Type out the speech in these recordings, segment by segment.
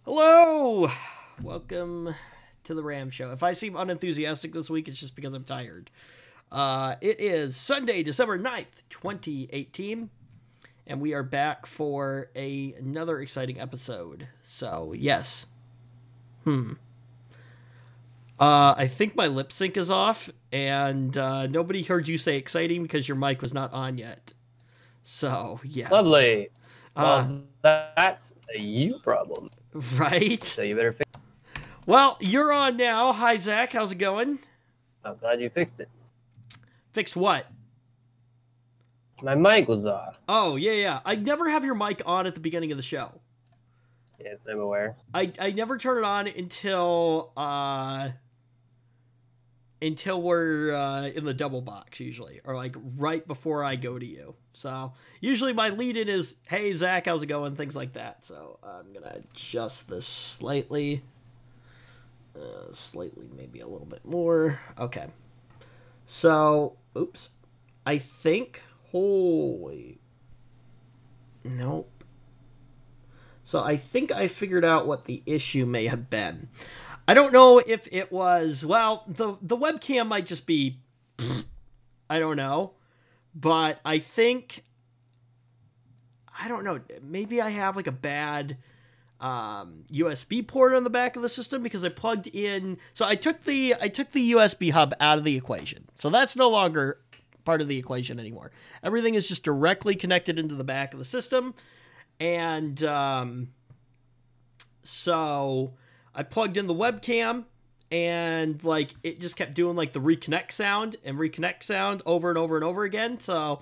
Hello! Welcome to the Ram Show. If I seem unenthusiastic this week, it's just because I'm tired. It is Sunday, December 9th, 2018, and we are back for another exciting episode. So, yes. I think my lip sync is off, and nobody heard you say exciting because your mic was not on yet. So, yes. Lovely. Well, that's a you problem. Right? So you better fix it. Well, you're on now. Hi, Zach. How's it going? I'm glad you fixed it. Fixed what? My mic was off. Oh, yeah. I never have your mic on at the beginning of the show. Yes, I'm aware. I never turn it on until we're in the double box, usually, or like right before I go to you. So usually my lead-in is, hey, Zach, how's it going? Things like that. So I'm going to adjust this slightly. Slightly, maybe a little bit more. Okay. So, oops. I think, holy, nope. So I think I figured out what the issue may have been. I don't know if it was, well, the webcam might just be, I don't know. But I think, I don't know, maybe I have like a bad USB port on the back of the system because I plugged in, so I took the USB hub out of the equation. So that's no longer part of the equation anymore. Everything is just directly connected into the back of the system. And so I plugged in the webcam, and like it just kept doing like the reconnect sound over and over and over again. So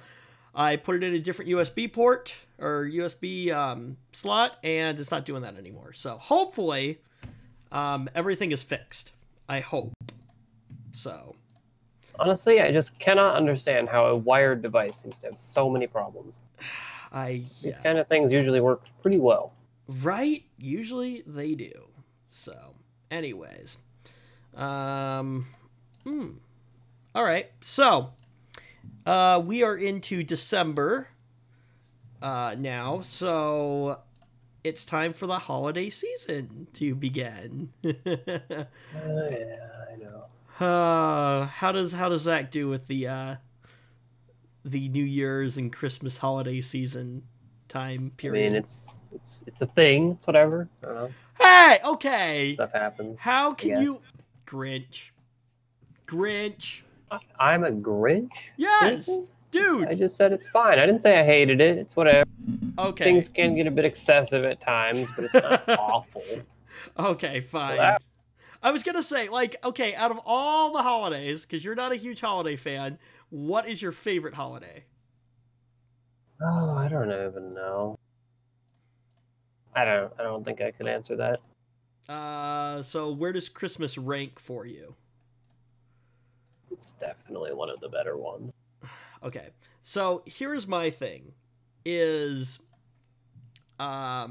I put it in a different USB port or USB slot, and it's not doing that anymore. So hopefully everything is fixed. I hope. So Honestly, I just cannot understand how a wired device seems to have so many problems. These kind of things usually work pretty well. Right? Usually they do. So, anyways. All right. So, we are into December now. So, it's time for the holiday season to begin. Yeah, I know. How does that do with the New Year's and Christmas holiday season time period? I mean, it's a thing. It's whatever. I don't know. Hey, okay. Stuff happens. How can you, Grinch? I'm a Grinch? Yes, Seriously? dude. I just said it's fine. I didn't say I hated it. It's whatever. Okay. Things can get a bit excessive at times, but it's not awful. Okay, fine. Well, I was gonna say, like, okay, out of all the holidays, because you're not a huge holiday fan, what is your favorite holiday? Oh, I don't even know. I don't think I could answer that. So where does Christmas rank for you? It's definitely one of the better ones. Okay, so here's my thing, is, I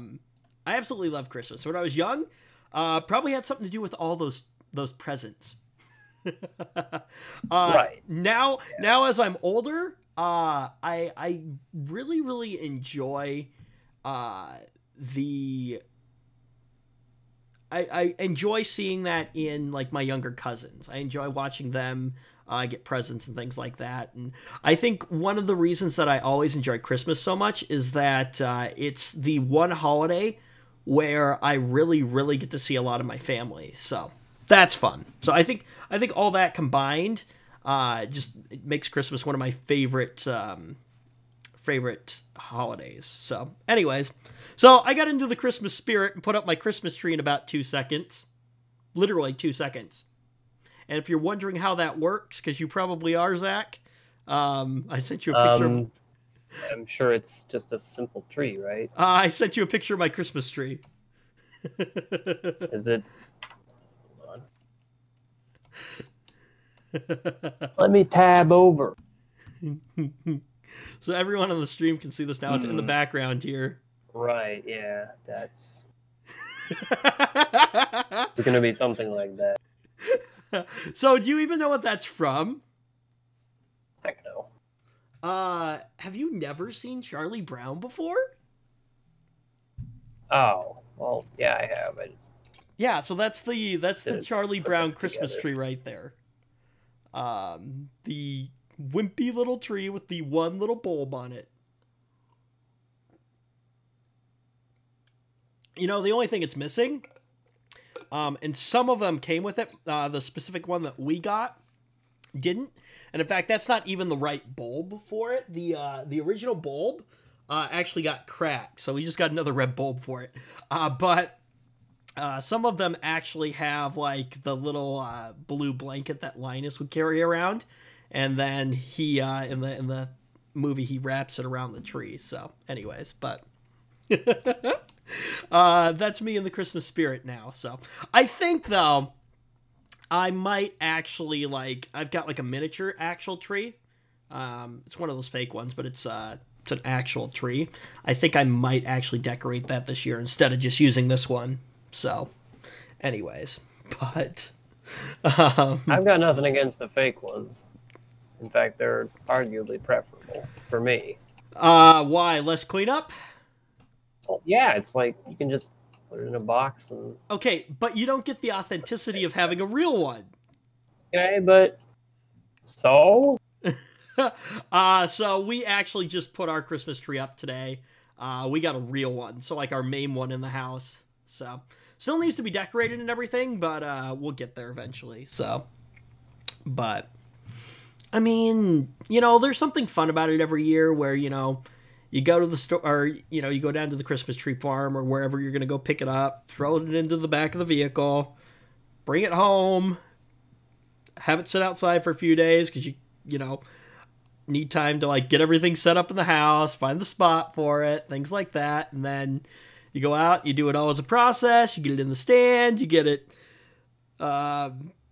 absolutely love Christmas. When I was young, probably had something to do with all those presents. Right. Now as I'm older, I really enjoy I enjoy seeing that in like my younger cousins. I enjoy watching them get presents and things like that. And I think one of the reasons that I always enjoy Christmas so much is that it's the one holiday where I really get to see a lot of my family. So that's fun. So I think all that combined just it makes Christmas one of my favorite holidays. So anyways, so I got into the Christmas spirit and put up my Christmas tree in about 2 seconds. Literally 2 seconds. And if you're wondering how that works, because you probably are, Zach, I sent you a picture. I'm sure it's just a simple tree, right? I sent you a picture of my Christmas tree. Is it? Hold on. Let me tab over. So everyone on the stream can see this now. It's in the background here. Right, yeah, that's... It's gonna be something like that. So do you even know what that's from? Heck no. Have you never seen Charlie Brown before? Oh, Well, yeah, I have. Yeah, so that's the Charlie Brown Christmas tree right there. The wimpy little tree with the one little bulb on it. You know, the only thing it's missing, and some of them came with it, the specific one that we got didn't. And in fact, that's not even the right bulb for it. The original bulb actually got cracked, so we just got another red bulb for it. But some of them actually have like the little blue blanket that Linus would carry around, and then he in the movie he wraps it around the tree. So, anyways, but that's me in the Christmas spirit now. So I think though I might actually I've got like a miniature actual tree. It's one of those fake ones, but it's an actual tree. I think I might actually decorate that this year instead of just using this one. So, anyways, but I've got nothing against the fake ones. In fact, they're arguably preferable for me. Why? Less cleanup? Well, yeah, it's like you can just put it in a box and... Okay, but you don't get the authenticity of having a real one. Okay, but... So? So we actually just put our Christmas tree up today. We got a real one, so like our main one in the house. So, still needs to be decorated and everything, but we'll get there eventually. So, but... I mean, you know, there's something fun about it every year where, you know, you go to the store, or, you know, you go down to the Christmas tree farm or wherever you're going to go pick it up, throw it into the back of the vehicle, bring it home, have it sit outside for a few days because you know, need time to, like, get everything set up in the house, find the spot for it, things like that. And then you go out, you do it all as a process, you get it in the stand, you get it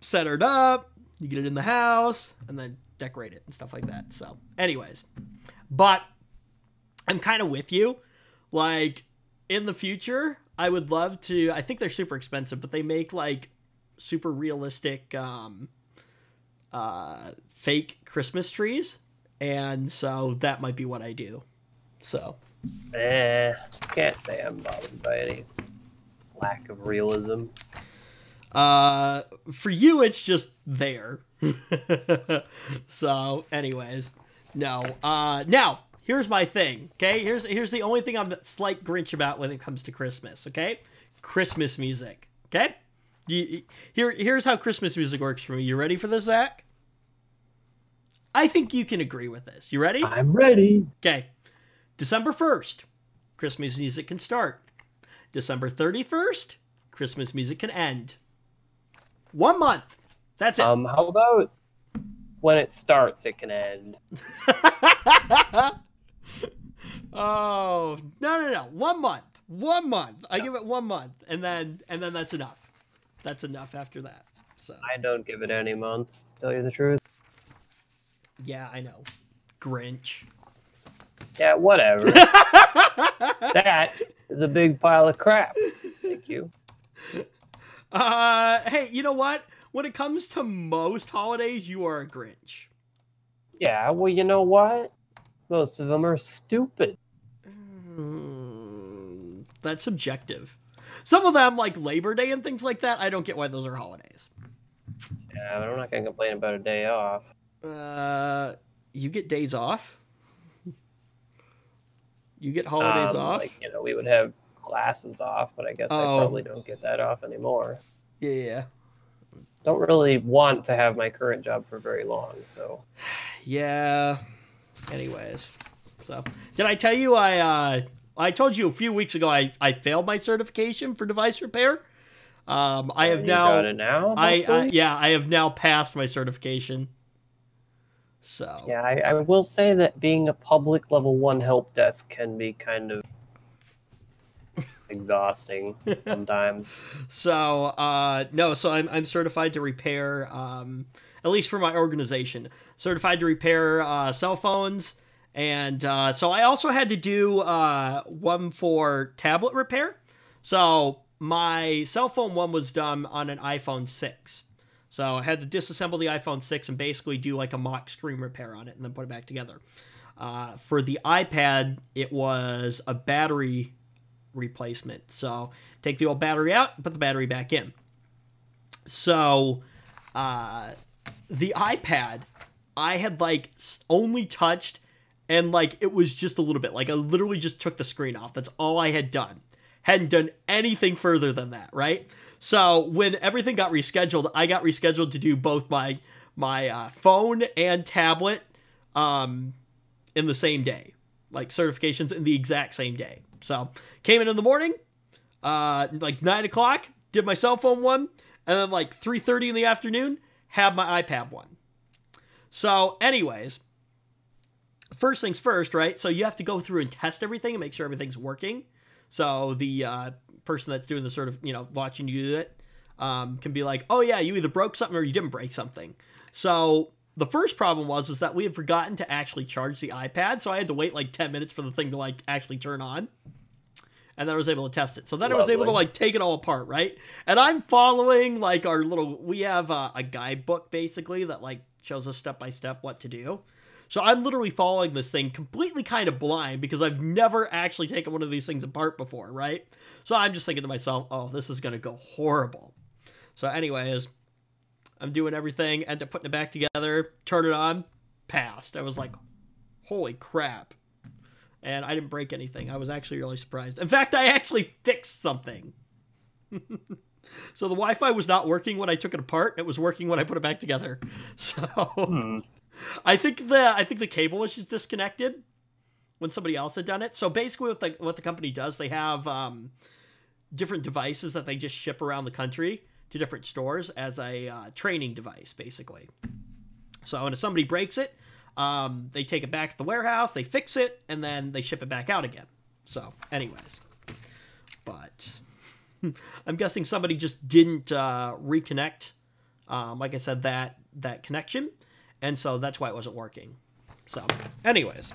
centered up, you get it in the house, and then decorate it and stuff like that. So, anyways. But I'm kind of with you. Like, in the future, I would love to... I think they're super expensive, but they make, like, super realistic fake Christmas trees. And so that might be what I do. So. Can't say I'm bothered by any lack of realism. For you, it's just there. So, anyways, no. Now, here's my thing, okay? Here's the only thing I'm a slight Grinch about when it comes to Christmas, okay? Christmas music, okay? Here's how Christmas music works for me. You ready for this, Zach? I think you can agree with this. You ready? I'm ready. Okay. December 1st, Christmas music can start. December 31st, Christmas music can end. 1 month. That's it. How about when it starts, it can end? Oh, no. 1 month. 1 month. I give it 1 month, and then that's enough. That's enough after that. So I don't give it any months, to tell you the truth. Yeah, I know. Grinch. Yeah, whatever. That is a big pile of crap. Thank you. Hey, you know what? When it comes to most holidays, you are a Grinch. Yeah, well, you know what? Most of them are stupid. That's subjective. Some of them, like Labor Day and things like that, I don't get why those are holidays. Yeah, but I'm not going to complain about a day off. You get days off? You get holidays off? Like, you know, we would have classes off, but I guess I probably don't get that off anymore. Yeah. Don't really want to have my current job for very long, so. Yeah. Anyways. So, did I tell you I told you a few weeks ago I failed my certification for device repair? I have now. Got it now? I have now passed my certification. So. Yeah, I will say that being a public level 1 help desk can be kind of exhausting sometimes. So, no, so I'm certified to repair, at least for my organization, certified to repair cell phones. And so I also had to do one for tablet repair. So my cell phone one was done on an iPhone 6. So I had to disassemble the iPhone 6 and basically do like a mock screen repair on it and then put it back together. For the iPad, it was a battery replacement. So take the old battery out, put the battery back in. So the iPad, I had like only touched, and like it was just a little bit. Like I literally just took the screen off. That's all I had done. Hadn't done anything further than that, right? So when everything got rescheduled, I got rescheduled to do both my phone and tablet in the same day. Like certifications in the exact same day. So came in the morning, like 9 o'clock, did my cell phone one, and then like 3:30 in the afternoon, had my iPad one. So anyways, first things first, right? So you have to go through and test everything and make sure everything's working. So the person that's doing the sort of, watching you do it can be like, oh yeah, you either broke something or you didn't break something. So the first problem was that we had forgotten to actually charge the iPad, so I had to wait like 10 minutes for the thing to like actually turn on. And then I was able to test it. So then I was able to like take it all apart, right? And I'm following like we have a guidebook basically that like shows us step by step what to do. So I'm literally following this thing completely kind of blind because I've never actually taken one of these things apart before, right? So I'm just thinking to myself, oh, this is going to go horrible. So anyways, I'm doing everything, end up putting it back together, turn it on, passed. I was like, holy crap. And I didn't break anything. I was actually really surprised. In fact, I actually fixed something. So the Wi-Fi was not working when I took it apart. It was working when I put it back together. So I think the cable was just disconnected when somebody else had done it. So basically what the company does, they have different devices that they just ship around the country to different stores as a training device, basically. So when somebody breaks it, they take it back to the warehouse, they fix it, and then they ship it back out again. So anyways, but I'm guessing somebody just didn't reconnect, like I said, that connection. And so that's why it wasn't working. So, anyways.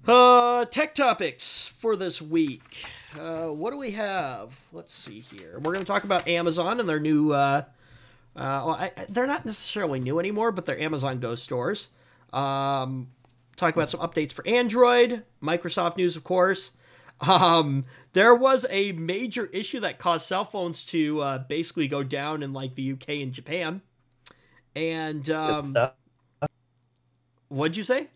Tech topics for this week. What do we have? Let's see here. We're going to talk about Amazon and their new... they're not necessarily new anymore, but they're Amazon Go stores. Talk about some updates for Android. Microsoft news, of course. There was a major issue that caused cell phones to basically go down in like the UK and Japan. And what'd you say?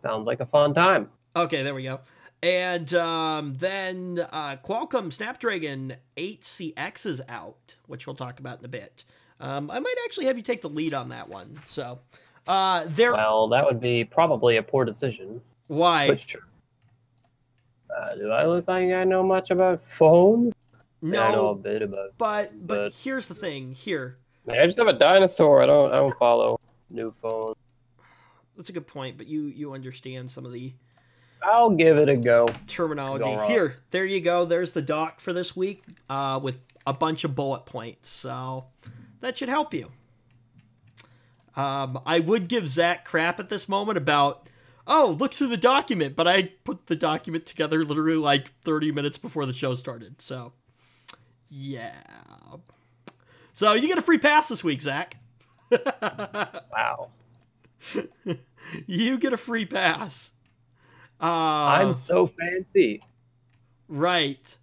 Sounds like a fun time. Okay, there we go. And then Qualcomm Snapdragon 8CX is out, which we'll talk about in a bit. I might actually have you take the lead on that one. So, well, that would be probably a poor decision. Why? But sure. Do I look like I know much about phones? No, I know a bit about. But here's the thing. Here, I just have a dinosaur. I don't follow new phones. That's a good point. But you understand some of the. I'll give it a go. Terminology. Here, there you go. There's the doc for this week with a bunch of bullet points. So that should help you. I would give Zach crap at this moment about, oh, look through the document, but I put the document together literally like 30 minutes before the show started. So, yeah. So you get a free pass this week, Zach. Wow. You get a free pass. I'm so fancy. Right.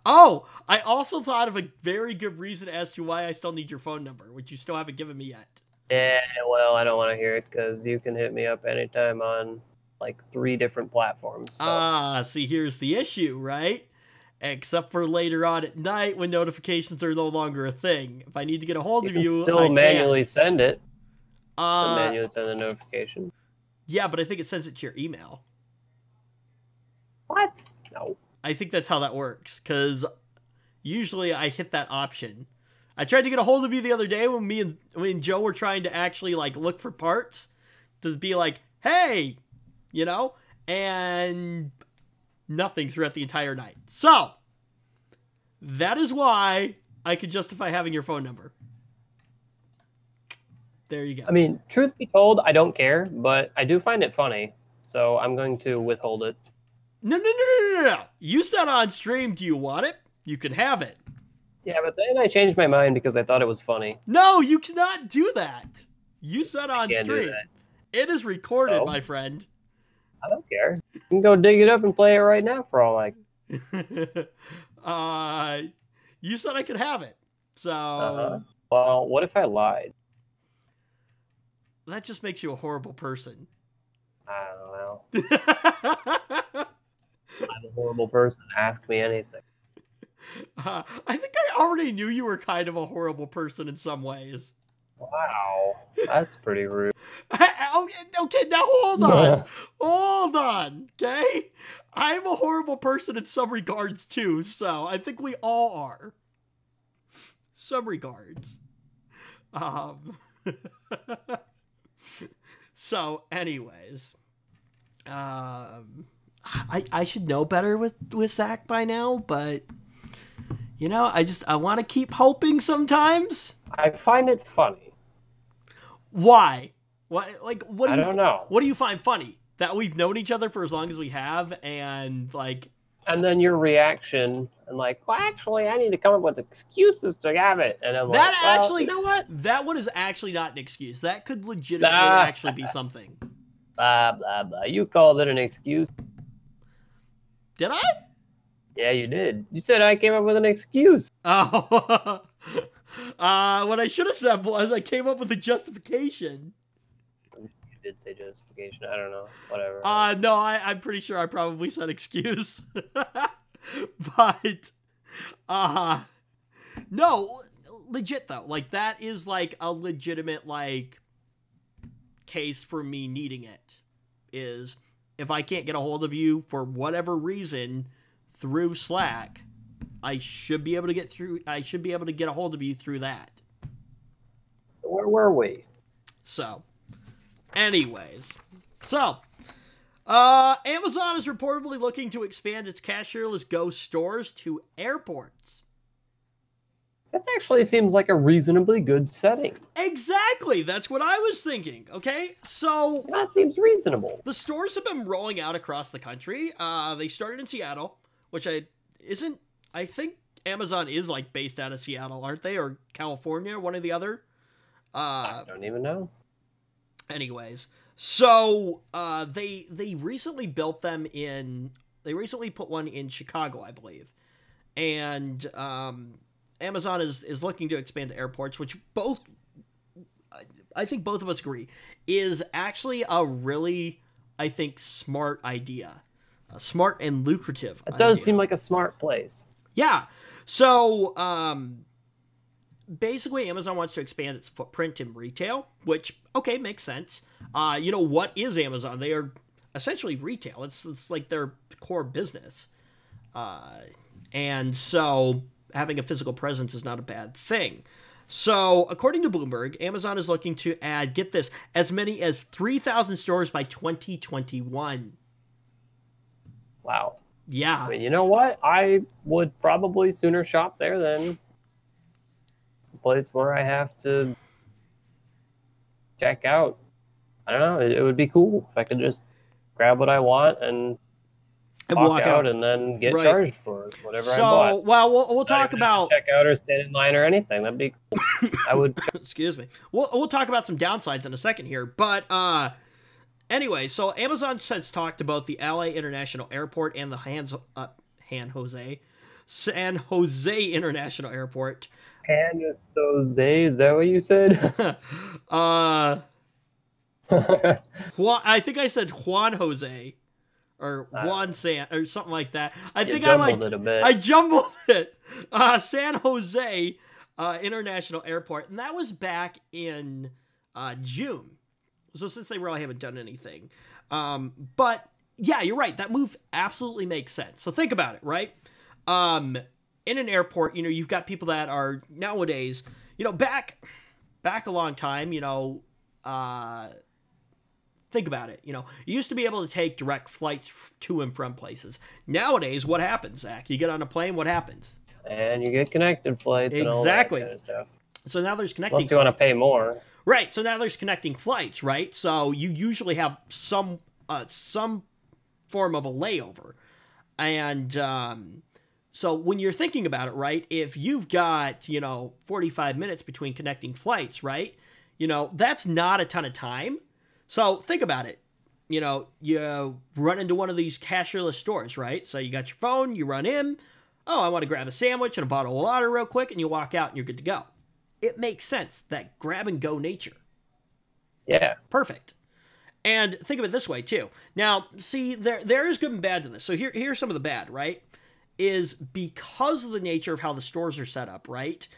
Oh, I also thought of a very good reason as to why I still need your phone number, which you still haven't given me yet. Yeah, well, I don't want to hear it because you can hit me up anytime on like 3 different platforms. So. See, here's the issue, right? Except for later on at night when notifications are no longer a thing. If I need to get a hold of you, still I manually send it. Manually send the notification. Yeah, but I think it sends it to your email. What? No. I think that's how that works, because usually I hit that option. I tried to get a hold of you the other day when me and Joe were trying to actually like look for parts to be like, hey, and nothing throughout the entire night. So that is why I could justify having your phone number. There you go. I mean, truth be told, I don't care, but I do find it funny, so I'm going to withhold it. No. You said on stream, do you want it? You can have it. Yeah, but then I changed my mind because I thought it was funny. No, you cannot do that. You said on stream. It is recorded, my friend. I don't care. You can go dig it up and play it right now for all I. You said I could have it, so. Well, what if I lied? That just makes you a horrible person. I don't know. I'm a horrible person. Ask me anything. I think I already knew you were kind of a horrible person in some ways. Wow, that's pretty rude. Okay, now hold on. Hold on, okay? I'm a horrible person in some regards too, so I think we all are. Some regards. So, anyways, I should know better with Zach by now, but you know, I want to keep hoping sometimes. I find it funny. Why? What I don't know. What do you find funny? That we've known each other for as long as we have, and like. And then your reaction, and like, well, actually, I need to come up with excuses to have it. And I'm like, well, actually, you know what? That one is actually not an excuse. That could legitimately actually be something. Blah, blah, blah. You called it an excuse. Did I? Yeah, you did. You said I came up with an excuse. Oh. What I should have said was I came up with a justification. You did say justification. I don't know. Whatever. No, I'm pretty sure I probably said excuse. But, no, legit though. Like, that is like a legitimate, like, case for me needing it. Is if I can't get a hold of you for whatever reason through Slack, I should be able to get a hold of you through that. Where were we? So, anyways. So, Amazon is reportedly looking to expand its cashierless Go stores to airports. That actually seems like a reasonably good setting. Exactly. That's what I was thinking. Okay. So. That seems reasonable. The stores have been rolling out across the country. They started in Seattle, which I think Amazon is like based out of Seattle, aren't they? Or California, one or the other. I don't even know. Anyways, so they recently built them in. They recently put one in Chicago, I believe, and Amazon is looking to expand to airports, which I think both of us agree is actually a really, I think, smart idea, a smart and lucrative. It does seem like a smart place. Yeah. So, basically, Amazon wants to expand its footprint in retail, which, okay, makes sense. You know, what is Amazon? They are essentially retail. It's like their core business. And so having a physical presence is not a bad thing. So, according to Bloomberg, Amazon is looking to add, get this, as many as 3,000 stores by 2021. Wow. Yeah. I mean, you know what? I would probably sooner shop there than a place where I have to check out. I don't know. It would be cool if I could just grab what I want and walk out and then get charged for whatever I bought. So, well, we'll talk about check out or stand in line or anything. That'd be cool. I would. Excuse me. We'll talk about some downsides in a second here, but anyway, so Amazon has talked about the LA International Airport and the San Jose International Airport. San Jose, is that what you said? I think I said Juan Jose. Or Juan San, or something like that. I jumbled it. San Jose International Airport, and that was back in June. So since they really haven't done anything, but yeah, you're right. That move absolutely makes sense. So think about it, right? In an airport, you know, you've got people that are nowadays, you know, back a long time, you know. Think about it. You know, you used to be able to take direct flights to and from places. Nowadays, what happens, Zach? You get on a plane, what happens? And you get connected flights. Exactly. And all that kind of stuff. So now there's connecting. Unless you want to pay more. Right. So now there's connecting flights, right? So you usually have some form of a layover, and so when you're thinking about it, right? If you've got 45 minutes between connecting flights, right? You know, that's not a ton of time. So think about it. you run into one of these cashierless stores, right? So you got your phone, you run in, oh, I want to grab a sandwich and a bottle of water real quick, and you walk out and you're good to go. It makes sense, that grab and go nature. Yeah. Perfect. And think of it this way, too. Now, see, there is good and bad to this. So here's some of the bad, right? Is because of the nature of how the stores are set up, right?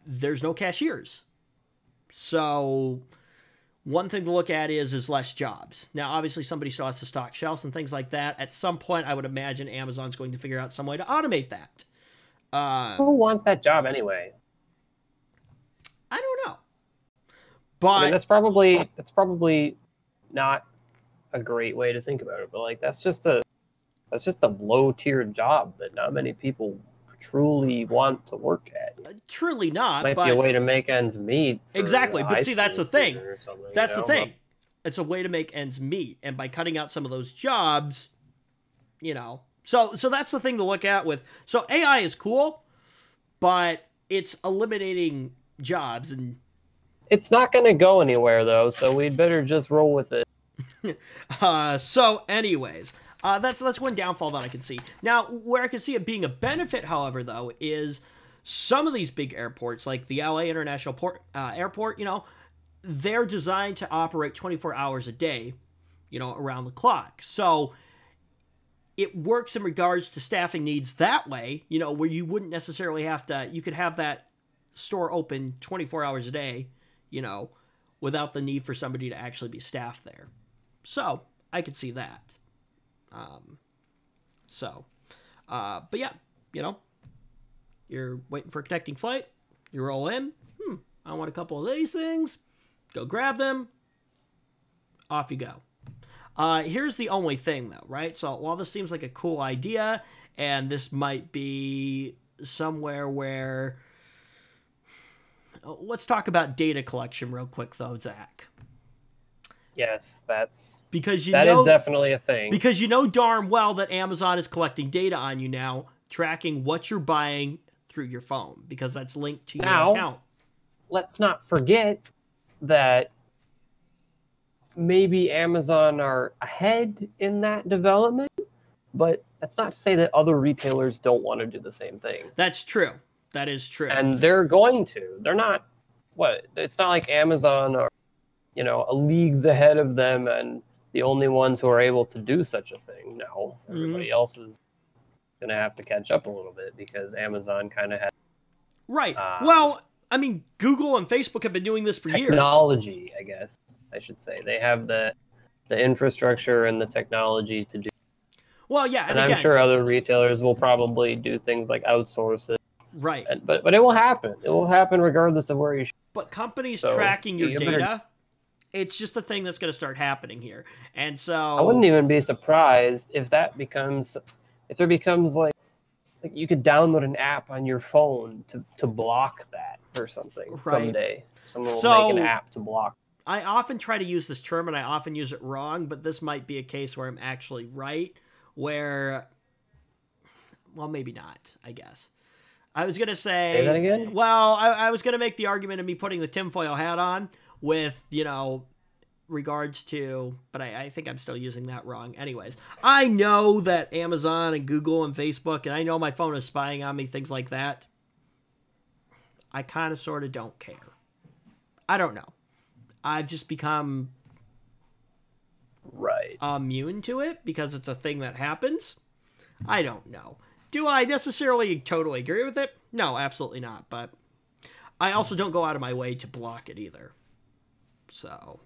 There's no cashiers. So one thing to look at is less jobs. Now, obviously, somebody still has to stock shelves and things like that. At some point, I would imagine Amazon's going to figure out some way to automate that. Who wants that job anyway? I don't know. But I mean, that's probably not a great way to think about it. But like, that's just a low tier job that not many people truly want to work at. Truly not. Might be a way to make ends meet. Exactly, but see, that's the thing. That's the thing. But It's a way to make ends meet, and by cutting out some of those jobs, So that's the thing to look at with. So AI is cool, but it's eliminating jobs, and it's not going to go anywhere though. So we'd better just roll with it. So anyways, that's one downfall that I can see. Now, where I can see it being a benefit, however, though, is some of these big airports, like the LA International Airport, they're designed to operate 24 hours a day, around the clock. So it works in regards to staffing needs that way, where you wouldn't necessarily have to, you could have that store open 24 hours a day, without the need for somebody to actually be staffed there. So I could see that. But yeah, you're waiting for a connecting flight, you roll in, I want a couple of these things, go grab them, off you go. Here's the only thing though, right? So while this seems like a cool idea, and this might be somewhere where, let's talk about data collection real quick though, Zach. Yes, that is definitely a thing. Because you know darn well that Amazon is collecting data on you now, tracking what you're buying through your phone, because that's linked to your account. Let's not forget that maybe Amazon are ahead in that development, but that's not to say that other retailers don't want to do the same thing. That's true. That is true. And they're going to. They're not, it's not like Amazon are, leagues ahead of them and the only ones who are able to do such a thing. No, everybody else is going to have to catch up a little bit because Amazon kind of has. Right. Well, I mean, Google and Facebook have been doing this for years. Technology, I guess I should say. They have the infrastructure and the technology to do. Well, yeah. And I'm sure other retailers will probably do things like outsource it. Right. But it will happen. It will happen regardless of where you shop. But companies tracking your data, it's just a thing that's going to start happening here. And so I wouldn't even be surprised if there becomes like you could download an app on your phone to block that or something someday. Someone will make an app to block. I often try to use this term and I often use it wrong, but this might be a case where I'm actually right, where, well, maybe not, I guess. I was going to say that again? Well, I was going to make the argument of me putting the tinfoil hat on with, regards to, but I think I'm still using that wrong. Anyways, I know that Amazon and Google and Facebook, and I know my phone is spying on me, things like that. I kind of sort of don't care. I don't know. I've just become immune to it because it's a thing that happens. I don't know. Do I necessarily totally agree with it? No, absolutely not. But I also don't go out of my way to block it either. So,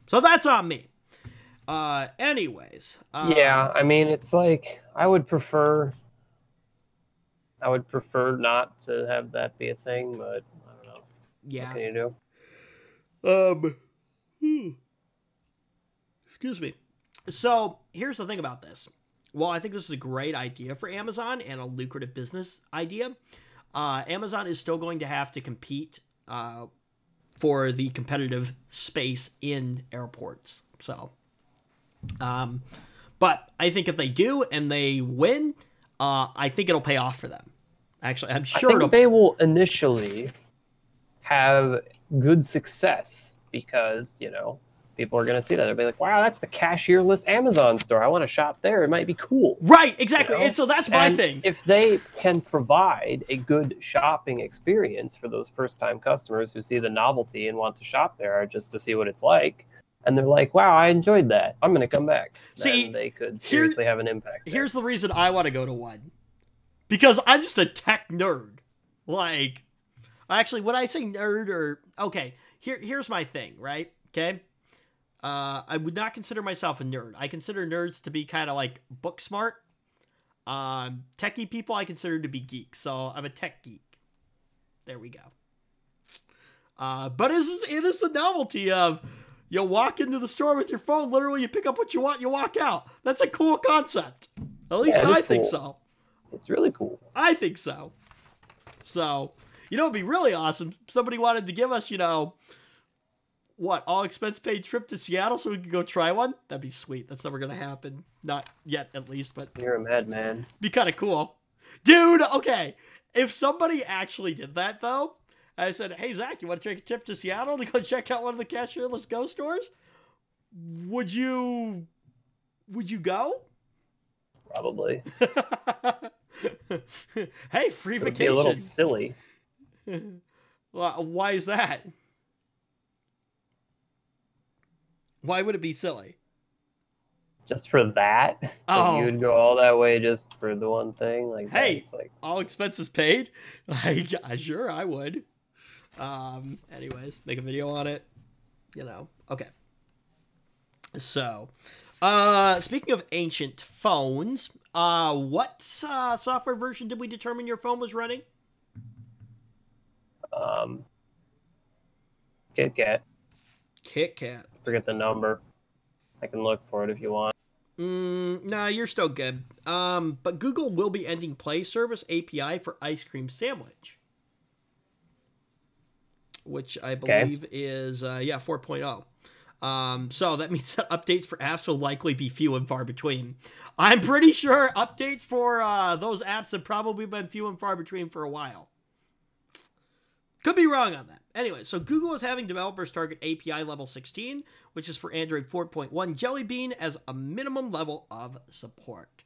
So that's on me. Anyways. Yeah, I mean, it's like, I would prefer not to have that be a thing, but I don't know. Yeah. What can you do? Excuse me. So, here's the thing about this. Well, I think this is a great idea for Amazon and a lucrative business idea. Amazon is still going to have to compete for the competitive space in airports. So, but I think if they do and they win, I think it'll pay off for them. Actually, I'm sure I think they will initially have good success because, People are going to see that. They'll be like, wow, that's the cashierless Amazon store. I want to shop there. It might be cool. Right, exactly. You know? And so that's my And thing. if they can provide a good shopping experience for those first-time customers who see the novelty and want to shop there just to see what it's like, and they're like, wow, I enjoyed that, I'm going to come back. See, then they could seriously have an impact. Here's the reason I want to go to one. Because I'm just a tech nerd. Like, actually, when I say nerd or... Okay, here's my thing, right? Okay? I would not consider myself a nerd. I consider nerds to be kind of like book smart. Techie people I consider to be geeks. So I'm a tech geek. There we go. But it is the novelty of you walk into the store with your phone, literally you pick up what you want, you walk out. That's a cool concept. At least I think so. It's really cool. I think so. So, it'd be really awesome if somebody wanted to give us, all expense paid trip to Seattle so we could go try one? That'd be sweet. That's never gonna happen. Not yet, at least, but... You're a madman. Be kind of cool. Dude, okay. If somebody actually did that, though, and I said, hey, Zach, you want to take a trip to Seattle to go check out one of the cashierless Go stores? Would you go? Probably. Hey, free vacation. It'd be a little silly. Why is that? Why would it be silly? Just for that? Oh. You would go all that way just for the one thing? Like, hey, it's like... all expenses paid? Like, sure, I would. Anyways, make a video on it. Okay. So, speaking of ancient phones, what software version did we determine your phone was running? KitKat. KitKat. Forget the number. I can look for it if you want. Nah, you're still good. But Google will be ending Play Service API for Ice Cream Sandwich, which I believe is 4.0. So that means that updates for apps will likely be few and far between. I'm pretty sure updates for those apps have probably been few and far between for a while. Could be wrong on that. Anyway, so Google is having developers target API level 16, which is for Android 4.1 Jelly Bean, as a minimum level of support.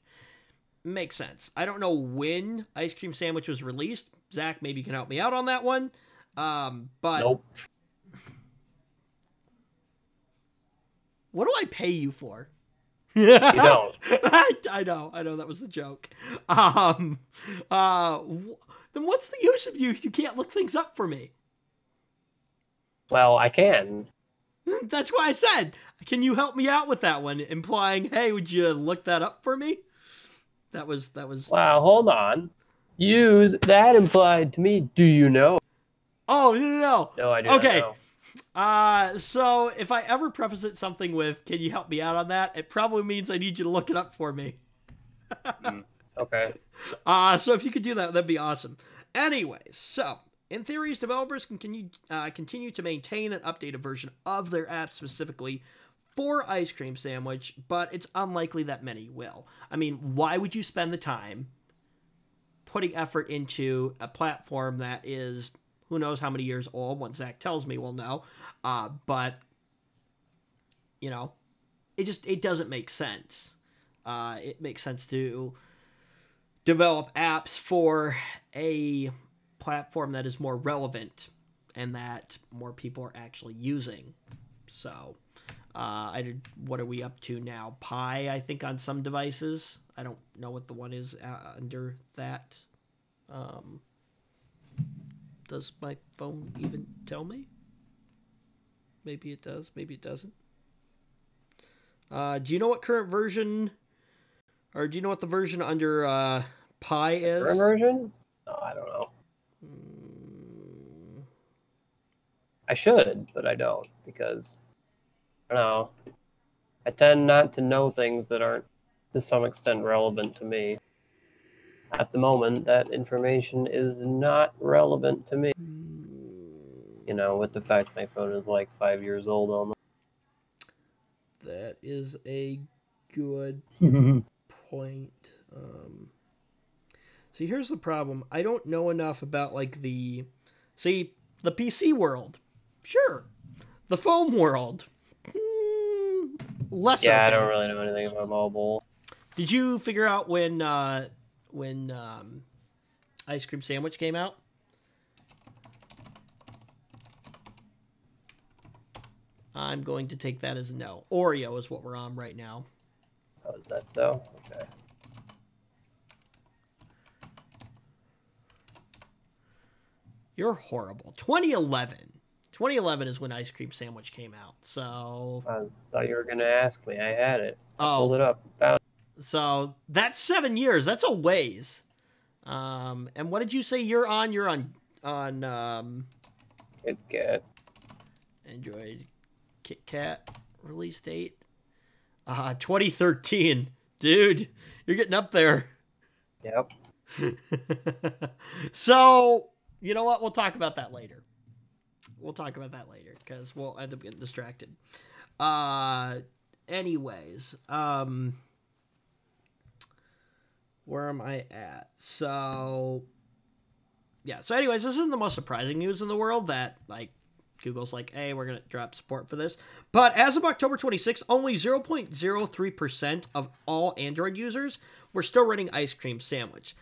Makes sense. I don't know when Ice Cream Sandwich was released. Zach, maybe you can help me out on that one. But nope. What do I pay you for? You don't. I know that was the joke. Then what's the use of you if you can't look things up for me? Well, I can. That's why I said, can you help me out with that one? Implying, hey, would you look that up for me? That was. Wow, hold on. Use that implied to me. Do you know? Oh, no. No, I do not know. So if I ever preface it something with, can you help me out on that? It probably means I need you to look it up for me. Okay. So if you could do that, that'd be awesome. Anyways, so in theory, developers can continue to maintain and update a version of their app specifically for Ice Cream Sandwich, but it's unlikely that many will. I mean, why would you spend the time putting effort into a platform that is who knows how many years old? Once Zach tells me, we'll know. But it doesn't make sense. It makes sense to develop apps for a platform that is more relevant and that more people are actually using. So, what are we up to now? Pi, I think, on some devices. I don't know what the one is under that. Does my phone even tell me? Maybe it does. Maybe it doesn't. Do you know what current version, or do you know what the version under Pi is? Current version? No, I don't know. I should, but I don't, because, I don't know. I tend not to know things that aren't, to some extent, relevant to me. At the moment, that information is not relevant to me. With the fact my phone is like 5 years old almost. That is a good point. See, here's the problem. I don't know enough about, the PC world. Sure. The phone world. less Yeah, I okay. don't really know anything about mobile. Did you figure out when Ice Cream Sandwich came out? I'm going to take that as a no. Oreo is what we're on right now. Oh, is that so? Okay. You're horrible. 2011. 2011 is when Ice Cream Sandwich came out. So I thought you were gonna ask me. I had it. I Oh. pulled it up. Found so that's 7 years. That's a ways. And what did you say you're on? You're on it. Get Android Kit Kat release date. 2013. Dude, you're getting up there. Yep. So, you know what? We'll talk about that later. Because we'll end up getting distracted. Anyways, where am I at? So, yeah. So, anyways, this isn't the most surprising news in the world that, like, Google's like, hey, we're going to drop support for this. But as of October 26th, only 0.03% of all Android users were still running Ice Cream Sandwich.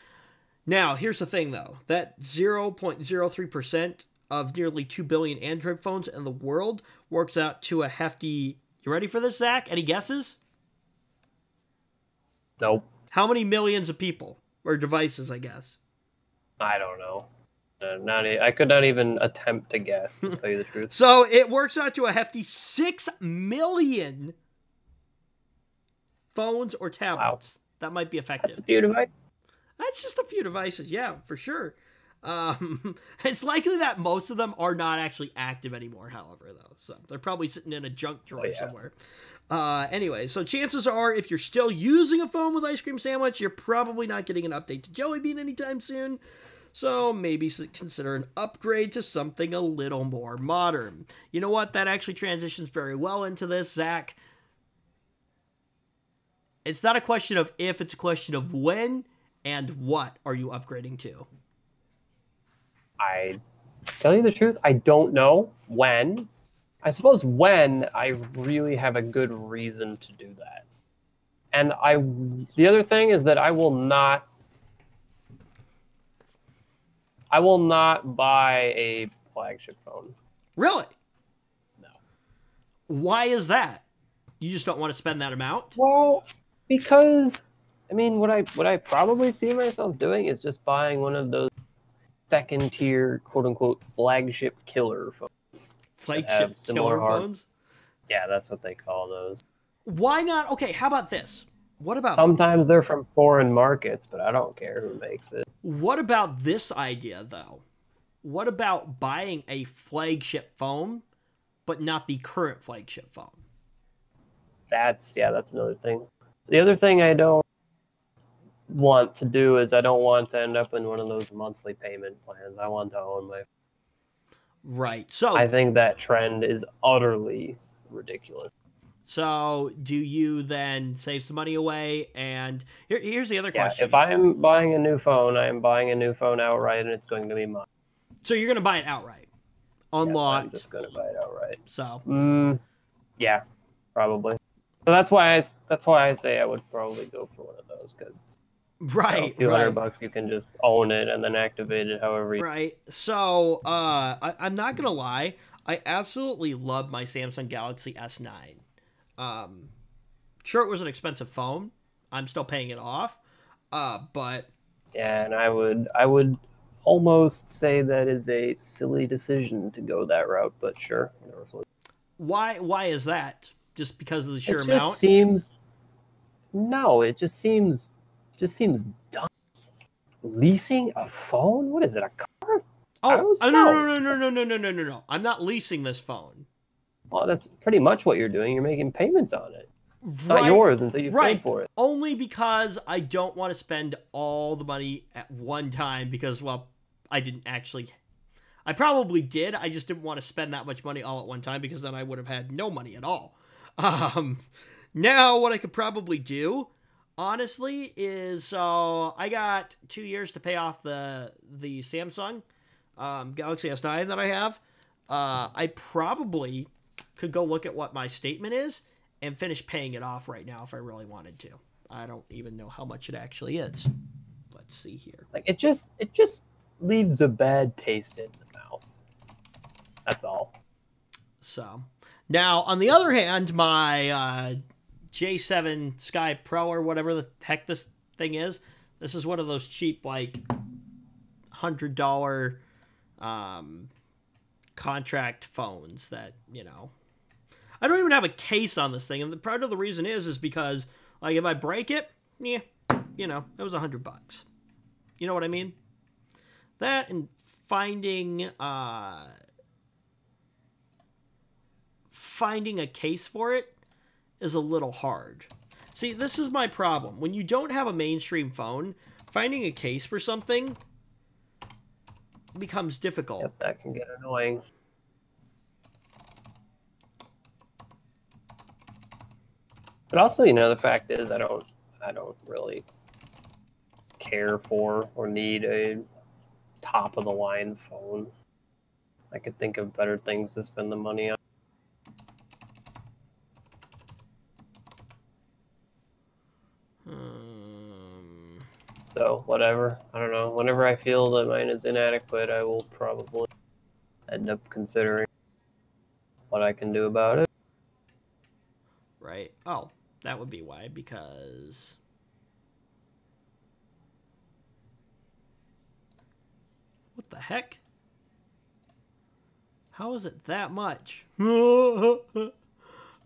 Now, here's the thing, though. That 0.03% of nearly 2 billion Android phones in the world works out to a hefty... You ready for this, Zach? Any guesses? Nope. How many millions of people? Or devices, I guess. I don't know. I could not even attempt to guess, to tell you the truth. So it works out to a hefty 6 million phones or tablets that might be affected. That's a few devices. That's just a few devices, yeah, for sure. It's likely that most of them are not actually active anymore, however, though. So they're probably sitting in a junk drawer somewhere. Anyway, so chances are if you're still using a phone with Ice Cream Sandwich, you're probably not getting an update to Jelly Bean anytime soon. So maybe consider an upgrade to something a little more modern. You know what? That actually transitions very well into this, Zach. It's not a question of if, it's a question of when and what are you upgrading to? I tell you the truth, I don't know when. I suppose when I really have a good reason to do that. And the other thing is that I will not buy a flagship phone. Really? No. Why is that? You just don't want to spend that amount? Well, because I mean, what I probably see myself doing is just buying one of those second tier, quote unquote, flagship killer phones. Flagship killer phones? Yeah, that's what they call those. Why not? Okay, how about this? What about Sometimes they're from foreign markets, but I don't care who makes it. What about this idea, though? What about buying a flagship phone, but not the current flagship phone? That's another thing. The other thing I don't want to do is I don't want to end up in one of those monthly payment plans. I want to own my... Right. So I think that trend is utterly ridiculous. So do you then save some money away? And here's the other question. If I'm buying a new phone, I am buying a new phone outright, and it's going to be mine. So you're going to buy it outright? Unlocked? Yes, I'm just going to buy it outright. So? Yeah, probably. So that's why I say I would probably go for one of those, because it's right, a few $100 you can just own it and then activate it however you... Right. So I'm not going to lie. I absolutely love my Samsung Galaxy S9. Sure, it was an expensive phone. I'm still paying it off. But yeah, and I would almost say that is a silly decision to go that route, but sure. Why is that? Just because of the sheer amount? It just seems dumb. Leasing a phone? What is it, a car? No. I'm not leasing this phone. Well, that's pretty much what you're doing. You're making payments on it. It's not yours until you've paid for it. Only because I don't want to spend all the money at one time because, well, I probably did. I just didn't want to spend that much money all at one time because then I would have had no money at all. Now, what I could probably do, honestly, is I got 2 years to pay off the Samsung Galaxy S9 that I have. I probably could go look at what my statement is and finish paying it off right now if I really wanted to. I don't even know how much it actually is. Let's see here. Like it just leaves a bad taste in the mouth. That's all. So now, on the other hand, my J7 Sky Pro or whatever the heck this thing is, this is one of those cheap, like, $100 contract phones that, you know, I don't even have a case on this thing, and part of the reason is because, like, if I break it, yeah, you know, it was $100. You know what I mean? That and finding a case for it is a little hard. See, this is my problem. When you don't have a mainstream phone, finding a case for something becomes difficult. Yep, that can get annoying. But also, you know, the fact is I don't really care for or need a top of the line phone. I could think of better things to spend the money on. So, whatever. I don't know. Whenever I feel that mine is inadequate, I will probably end up considering what I can do about it. Right. Oh, that would be why, because... What the heck? How is it that much?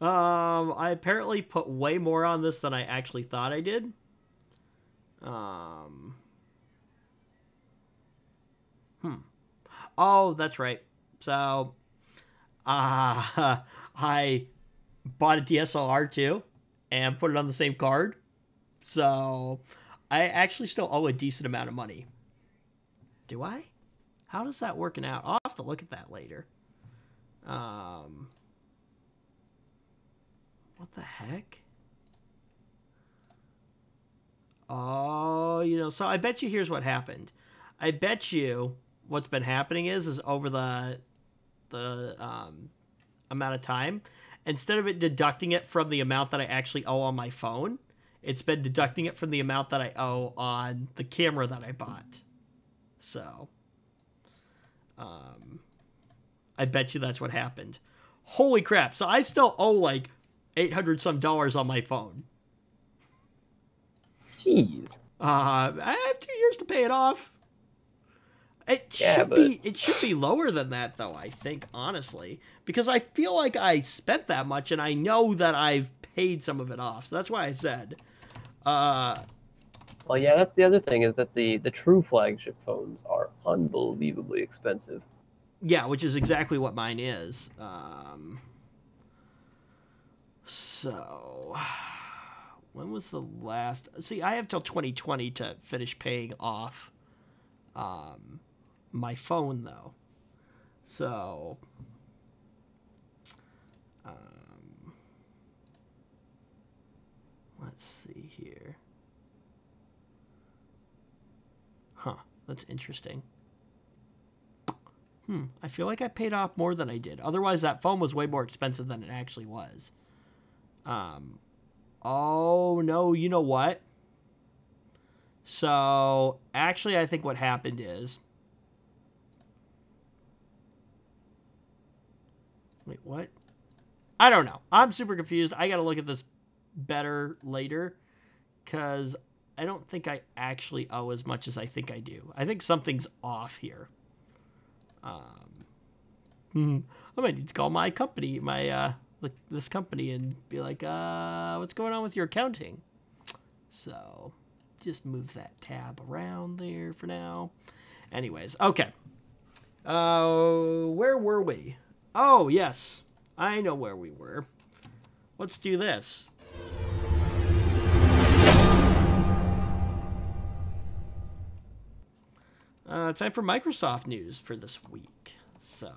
I apparently put way more on this than I actually thought I did. Oh, that's right. So, I bought a DSLR too, and put it on the same card. So, I actually still owe a decent amount of money. Do I? How does that working out? I'll have to look at that later. What the heck? Oh, you know, so I bet you here's what happened. I bet you what's been happening is over the amount of time, instead of it deducting it from the amount that I actually owe on my phone, it's been deducting it from the amount that I owe on the camera that I bought. So, I bet you that's what happened. Holy crap. So I still owe like $800 some on my phone. Jeez. I have 2 years to pay it off. It should be lower than that, though, I think, honestly. Because I feel like I spent that much, and I know that I've paid some of it off. So that's why I said. Well, yeah, that's the other thing, is that the true flagship phones are unbelievably expensive. Yeah, which is exactly what mine is. So... When was the last... See, I have till 2020 to finish paying off my phone, though. So... let's see here. Huh, that's interesting. I feel like I paid off more than I did. Otherwise, that phone was way more expensive than it actually was. Oh, no, you know what? So, actually, I think what happened is... Wait, what? I don't know. I'm super confused. I gotta look at this better later, because I don't think I actually owe as much as I think I do. I think something's off here. I might need to call my company, this company, and be like, what's going on with your accounting? So, just move that tab around there for now. Anyways, okay. Where were we? Oh, yes. I know where we were. Let's do this. Time for Microsoft news for this week. So,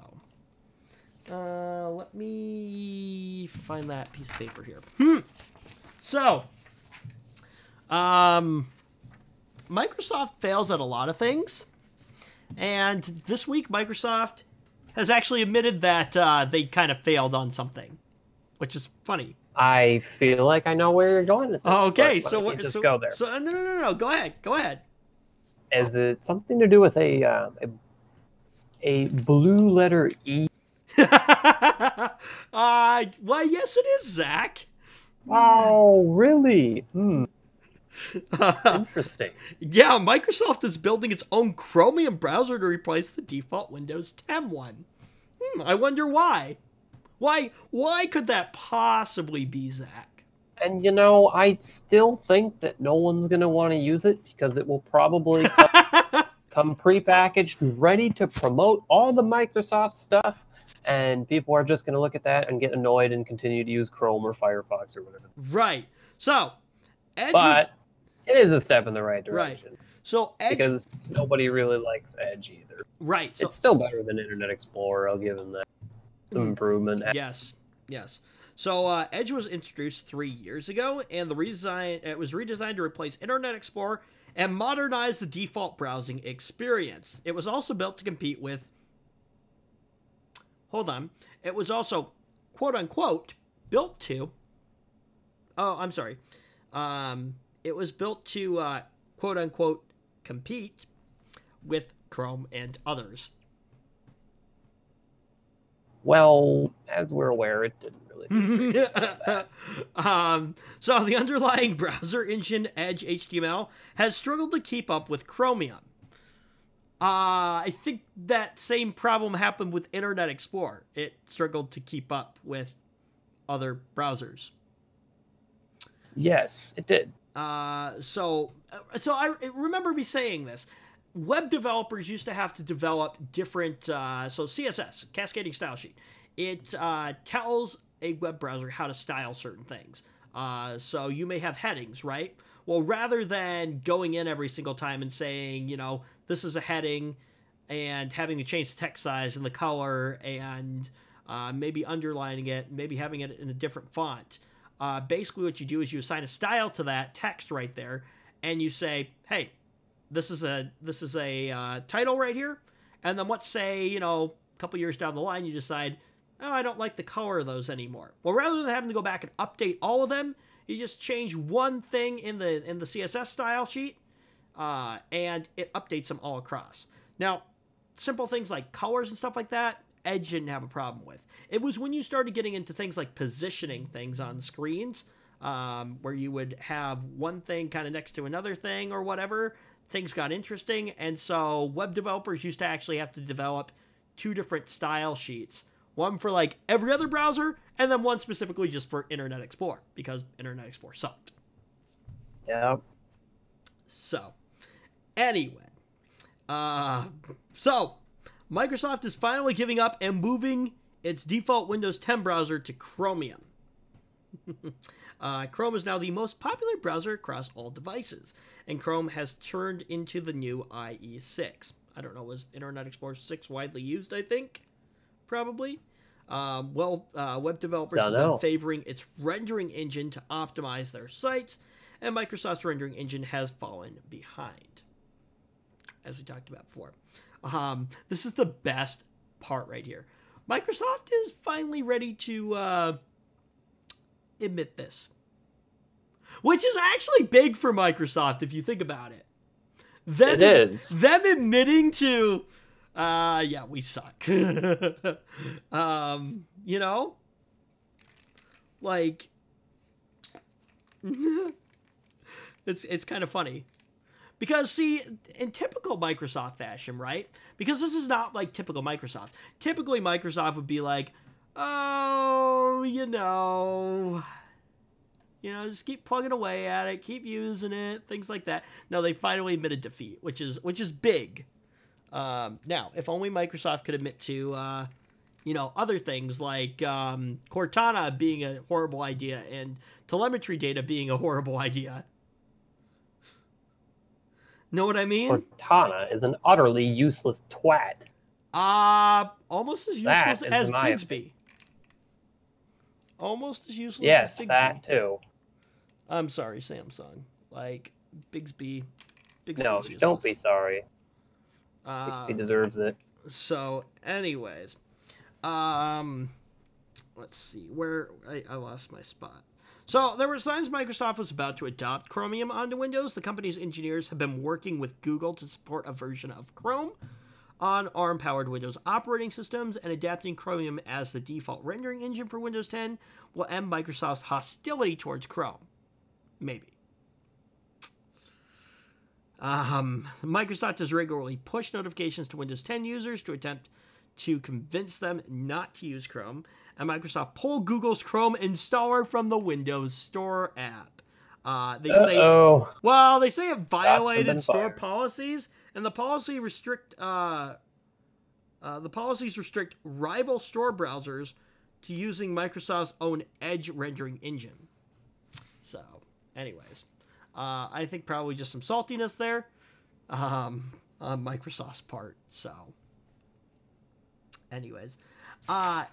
let me find that piece of paper here. So, Microsoft fails at a lot of things. And this week, Microsoft has actually admitted that they kind of failed on something, which is funny I feel like I know where you're going with this. Okay, but so why don't what? you just So go there. so no. Go ahead. Go ahead. Is it something to do with a blue letter E? Why? Yes, it is, Zach. Oh, really? Interesting. Yeah, Microsoft is building its own Chromium browser to replace the default Windows 10 one. I wonder why. Why could that possibly be, Zach? And I still think that no one's going to want to use it because it will probably come prepackaged, ready to promote all the Microsoft stuff. And people are just going to look at that and get annoyed and continue to use Chrome or Firefox or whatever. Right. So, Edge was... But it is a step in the right Right. direction. So, Edge... Because nobody really likes Edge either. Right. So, It's still better than Internet Explorer. I'll give them that. Some improvement. yes. So Edge was introduced 3 years ago, and it was redesigned to replace Internet Explorer and modernize the default browsing experience. It was also built to compete with... Hold on. It was also, quote-unquote, built to... Oh, I'm sorry. It was built to, quote-unquote, compete with Chrome and others. Well, as we're aware, it didn't really. So the underlying browser engine, Edge HTML, has struggled to keep up with Chromium. I think that same problem happened with Internet Explorer. It struggled to keep up with other browsers. Yes, it did. So I remember me saying this. Web developers used to have to develop different, so CSS, Cascading Style Sheet. It tells a web browser how to style certain things. So you may have headings, right? Well, rather than going in every single time and saying, this is a heading, and having to change the text size and the color, and maybe underlining it, maybe having it in a different font. Basically what you do is you assign a style to that text right there, and you say, hey, this is a title right here, and then let's say, a couple years down the line, you decide, oh, I don't like the color of those anymore. Well, rather than having to go back and update all of them, you just change one thing in the CSS style sheet, and it updates them all across. Now, simple things like colors and stuff like that, Edge didn't have a problem with. It was when you started getting into things like positioning things on screens, where you would have one thing kind of next to another thing or whatever, things got interesting, and so web developers used to actually have to develop 2 different style sheets. One for like every other browser, and then one specifically just for Internet Explorer, because Internet Explorer sucked. Yeah. So, anyway. So, Microsoft is finally giving up and moving its default Windows 10 browser to Chromium. Chrome is now the most popular browser across all devices, and Chrome has turned into the new IE6. I don't know, was Internet Explorer 6 widely used, I think? Probably. Web developers have been favoring its rendering engine to optimize their sites, and Microsoft's rendering engine has fallen behind, as we talked about before. This is the best part right here. Microsoft is finally ready to admit this, which is actually big for Microsoft if you think about it. It is. Them admitting to, yeah, we suck. Like, it's kind of funny. Because, see, in typical Microsoft fashion, right? Because this is not like typical Microsoft. Typically, Microsoft would be like, oh, just keep plugging away at it, keep using it, things like that. No, they finally admitted defeat, which is big. Now, if only Microsoft could admit to, other things like Cortana being a horrible idea and telemetry data being a horrible idea. Know what I mean? Cortana is an utterly useless twat. Almost as useless as Bixby. Almost as useless as Bixby. Yes, that too. I'm sorry, Samsung. Like, Bixby no, useless. Don't be sorry. Bixby deserves it. So, anyways. let's see where I lost my spot. So there were signs Microsoft was about to adopt Chromium onto Windows. The company's engineers have been working with Google to support a version of Chrome on ARM-powered Windows operating systems, and adapting Chromium as the default rendering engine for Windows 10 will end Microsoft's hostility towards Chrome. Maybe. Microsoft has regularly pushed notifications to Windows 10 users to attempt to convince them not to use Chrome, and Microsoft pulled Google's Chrome installer from the Windows Store app. They say it violated store policies, and the policies restrict rival store browsers to using Microsoft's own Edge rendering engine. So, anyways, I think probably just some saltiness there on Microsoft's part. So, anyways,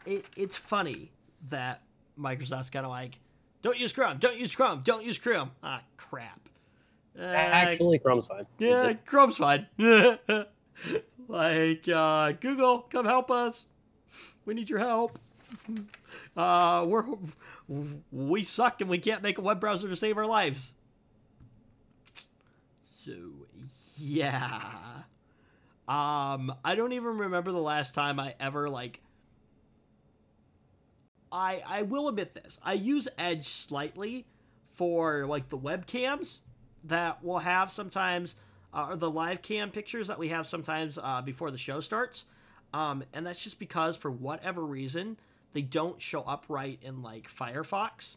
it's funny that Microsoft's kind of like, don't use Chrome, don't use Chrome, don't use Chrome. Ah, crap. Actually, Chrome's fine. Yeah, Chrome's fine. Like, Google, come help us. We need your help. We suck and we can't make a web browser to save our lives. So, yeah. I don't even remember the last time I ever, like... I will admit this. I use Edge slightly for, like, the webcams that we'll have sometimes, or the live cam pictures that we have sometimes before the show starts. And that's just because, for whatever reason, they don't show up right in, like, Firefox.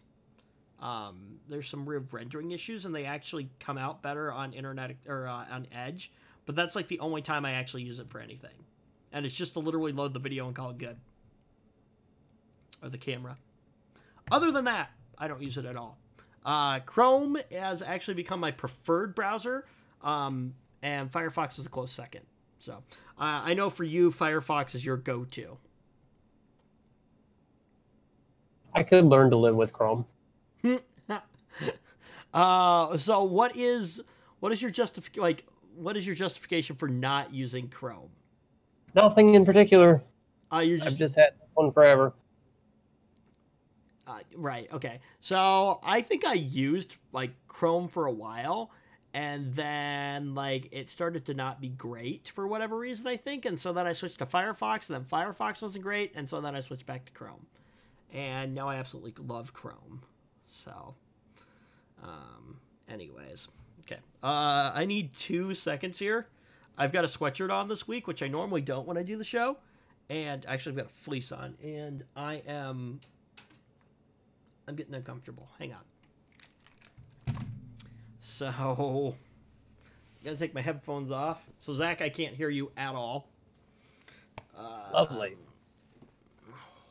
There's some weird rendering issues, and they actually come out better on internet or on Edge. But that's, like, the only time I actually use it for anything. And it's just to literally load the video and call it good. Or the camera. Other than that, I don't use it at all. Chrome has actually become my preferred browser, and Firefox is a close second. So, I know for you, Firefox is your go-to. I could learn to live with Chrome. So what is your justification for not using Chrome? Nothing in particular. I've just had one forever. Right. Okay. So I think I used like Chrome for a while, and then like it started to not be great for whatever reason, I think, and so then I switched to Firefox, and then Firefox wasn't great, and so then I switched back to Chrome, and now I absolutely love Chrome. So, anyways, okay. I need 2 seconds here. I've got a sweatshirt on this week, which I normally don't when I do the show, and actually I've got a fleece on, and I'm getting uncomfortable. Hang on. So, gotta take my headphones off. So, Zach, I can't hear you at all. Lovely.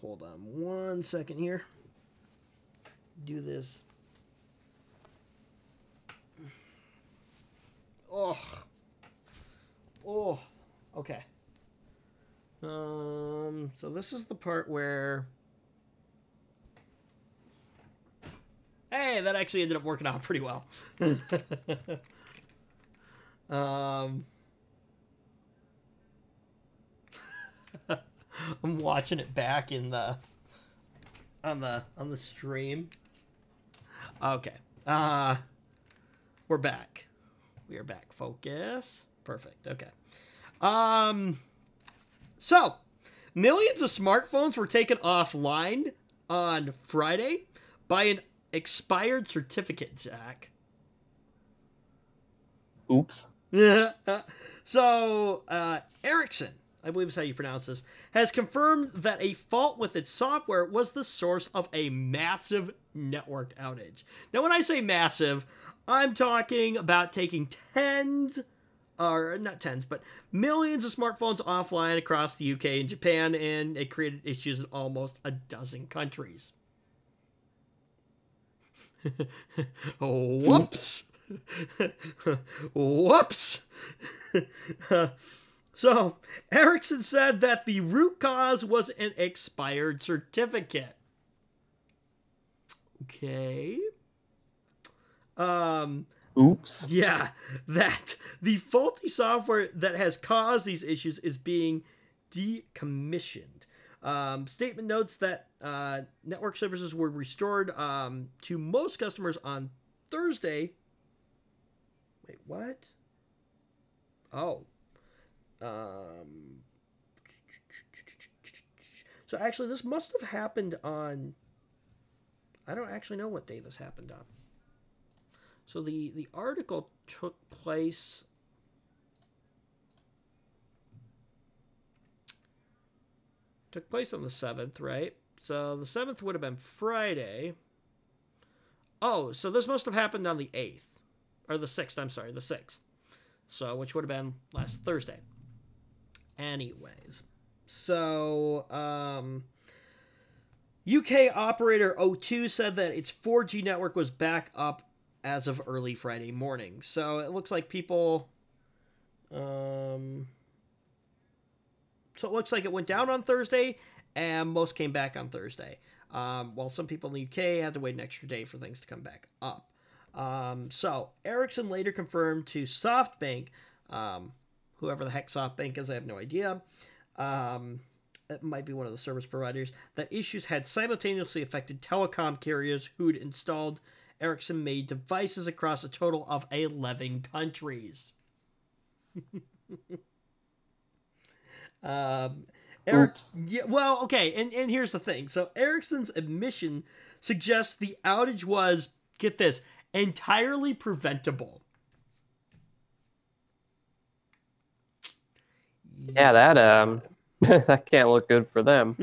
Hold on 1 second here. Do this. Oh, okay. So this is the part where... Hey, that actually ended up working out pretty well. I'm watching it back in the on the stream. Okay. We're back. We are back. Focus. Perfect. Okay. So, millions of smartphones were taken offline on Friday by an expired certificate, Jack. Oops. So, Ericsson, I believe is how you pronounce this, has confirmed that a fault with its software was the source of a massive network outage. Now, when I say massive, I'm talking about taking millions of smartphones offline across the UK and Japan, and it created issues in almost a dozen countries. Whoops. Whoops. So, Ericsson said that the root cause was an expired certificate. Okay. Oops. Yeah, that the faulty software that has caused these issues is being decommissioned. Statement notes that network services were restored to most customers on Thursday. Wait, what? Oh. So actually, this must have happened on... I don't actually know what day this happened on. So the article took place... Took place on the 7th, right? So the 7th would have been Friday. Oh, so this must have happened on the 8th. Or the 6th, I'm sorry, the 6th. So, which would have been last Thursday. Anyways. So, UK operator O2 said that its 4G network was back up as of early Friday morning. So, it looks like people... So it looks like it went down on Thursday, and most came back on Thursday. While some people in the UK had to wait an extra day for things to come back up. So Ericsson later confirmed to SoftBank, whoever the heck SoftBank is, I have no idea. It might be one of the service providers, that issues had simultaneously affected telecom carriers who'd installed Ericsson-made devices across a total of 11 countries. Yeah, well, okay, and here's the thing. So Ericsson's admission suggests the outage was, get this, entirely preventable. Yeah, that that can't look good for them.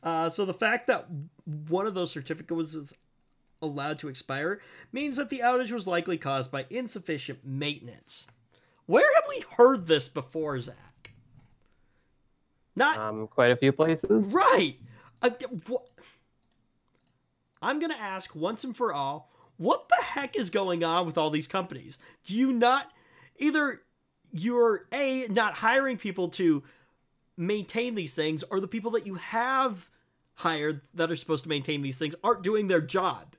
So the fact that one of those certificates was allowed to expire means that the outage was likely caused by insufficient maintenance. Where have we heard this before, Zach? Not quite a few places. Right. I'm going to ask once and for all, what the heck is going on with all these companies? Do you not... Either you're, A, not hiring people to maintain these things, or the people that you have hired that are supposed to maintain these things aren't doing their job.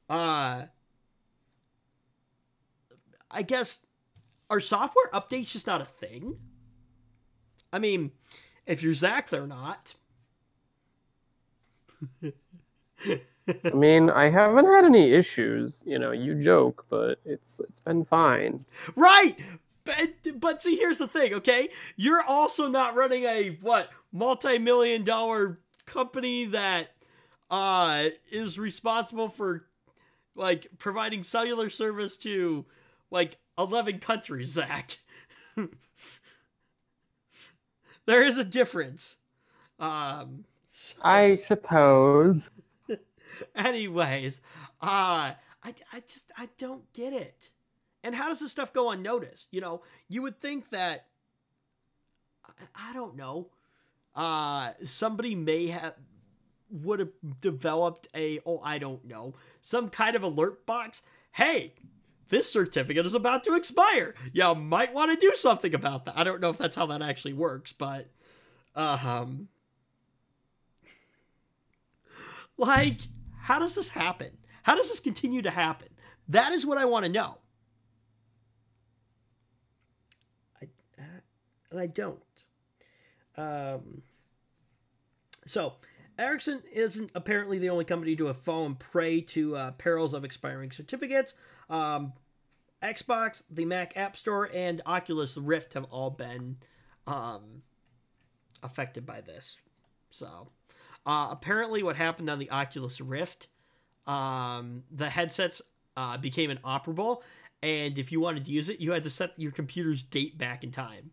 I guess, are software updates just not a thing? I mean, if you're Zach, they're not. I mean, I haven't had any issues. You know, you joke, but it's been fine. Right! But see, here's the thing, okay? You're also not running a, multi-million-dollar company that is responsible for, providing cellular service to, 11 countries, Zach. There is a difference. I suppose. Anyways, I don't get it. And how does this stuff go unnoticed? You know, you would think that, I don't know, somebody would have developed some kind of alert box. Hey, this certificate is about to expire. You might want to do something about that. I don't know if that's how that actually works, but, how does this happen? How does this continue to happen? That is what I want to know. And I don't. So, Ericsson isn't apparently the only company to have fallen prey to perils of expiring certificates. Xbox, the Mac App Store, and Oculus Rift have all been affected by this. So, apparently what happened on the Oculus Rift, the headsets became inoperable, and if you wanted to use it, you had to set your computer's date back in time.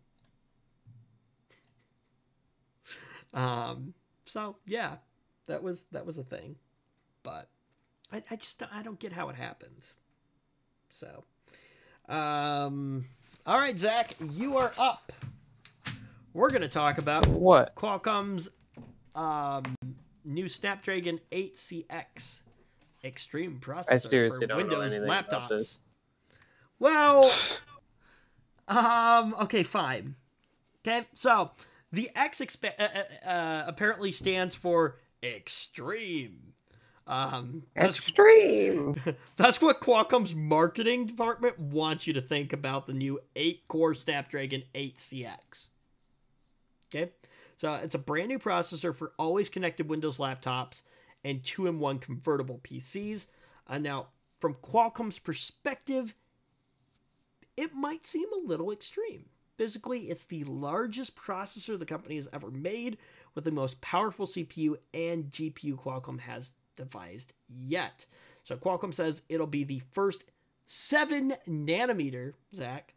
So yeah, that was a thing, but I don't get how it happens. So, all right, Zach, you are up. We're gonna talk about what Qualcomm's new Snapdragon 8CX Extreme processor for Windows laptops. Well, okay, fine. Okay, so the X apparently stands for extreme. Extreme. That's what Qualcomm's marketing department wants you to think about the new 8-core Snapdragon 8CX. Okay, So it's a brand new processor for always connected Windows laptops and 2-in-1 convertible PCs. Now, from Qualcomm's perspective, it might seem a little extreme. Physically, it's the largest processor the company has ever made, with the most powerful CPU and GPU Qualcomm has devised yet. So Qualcomm says it'll be the first 7-nanometer, Zach,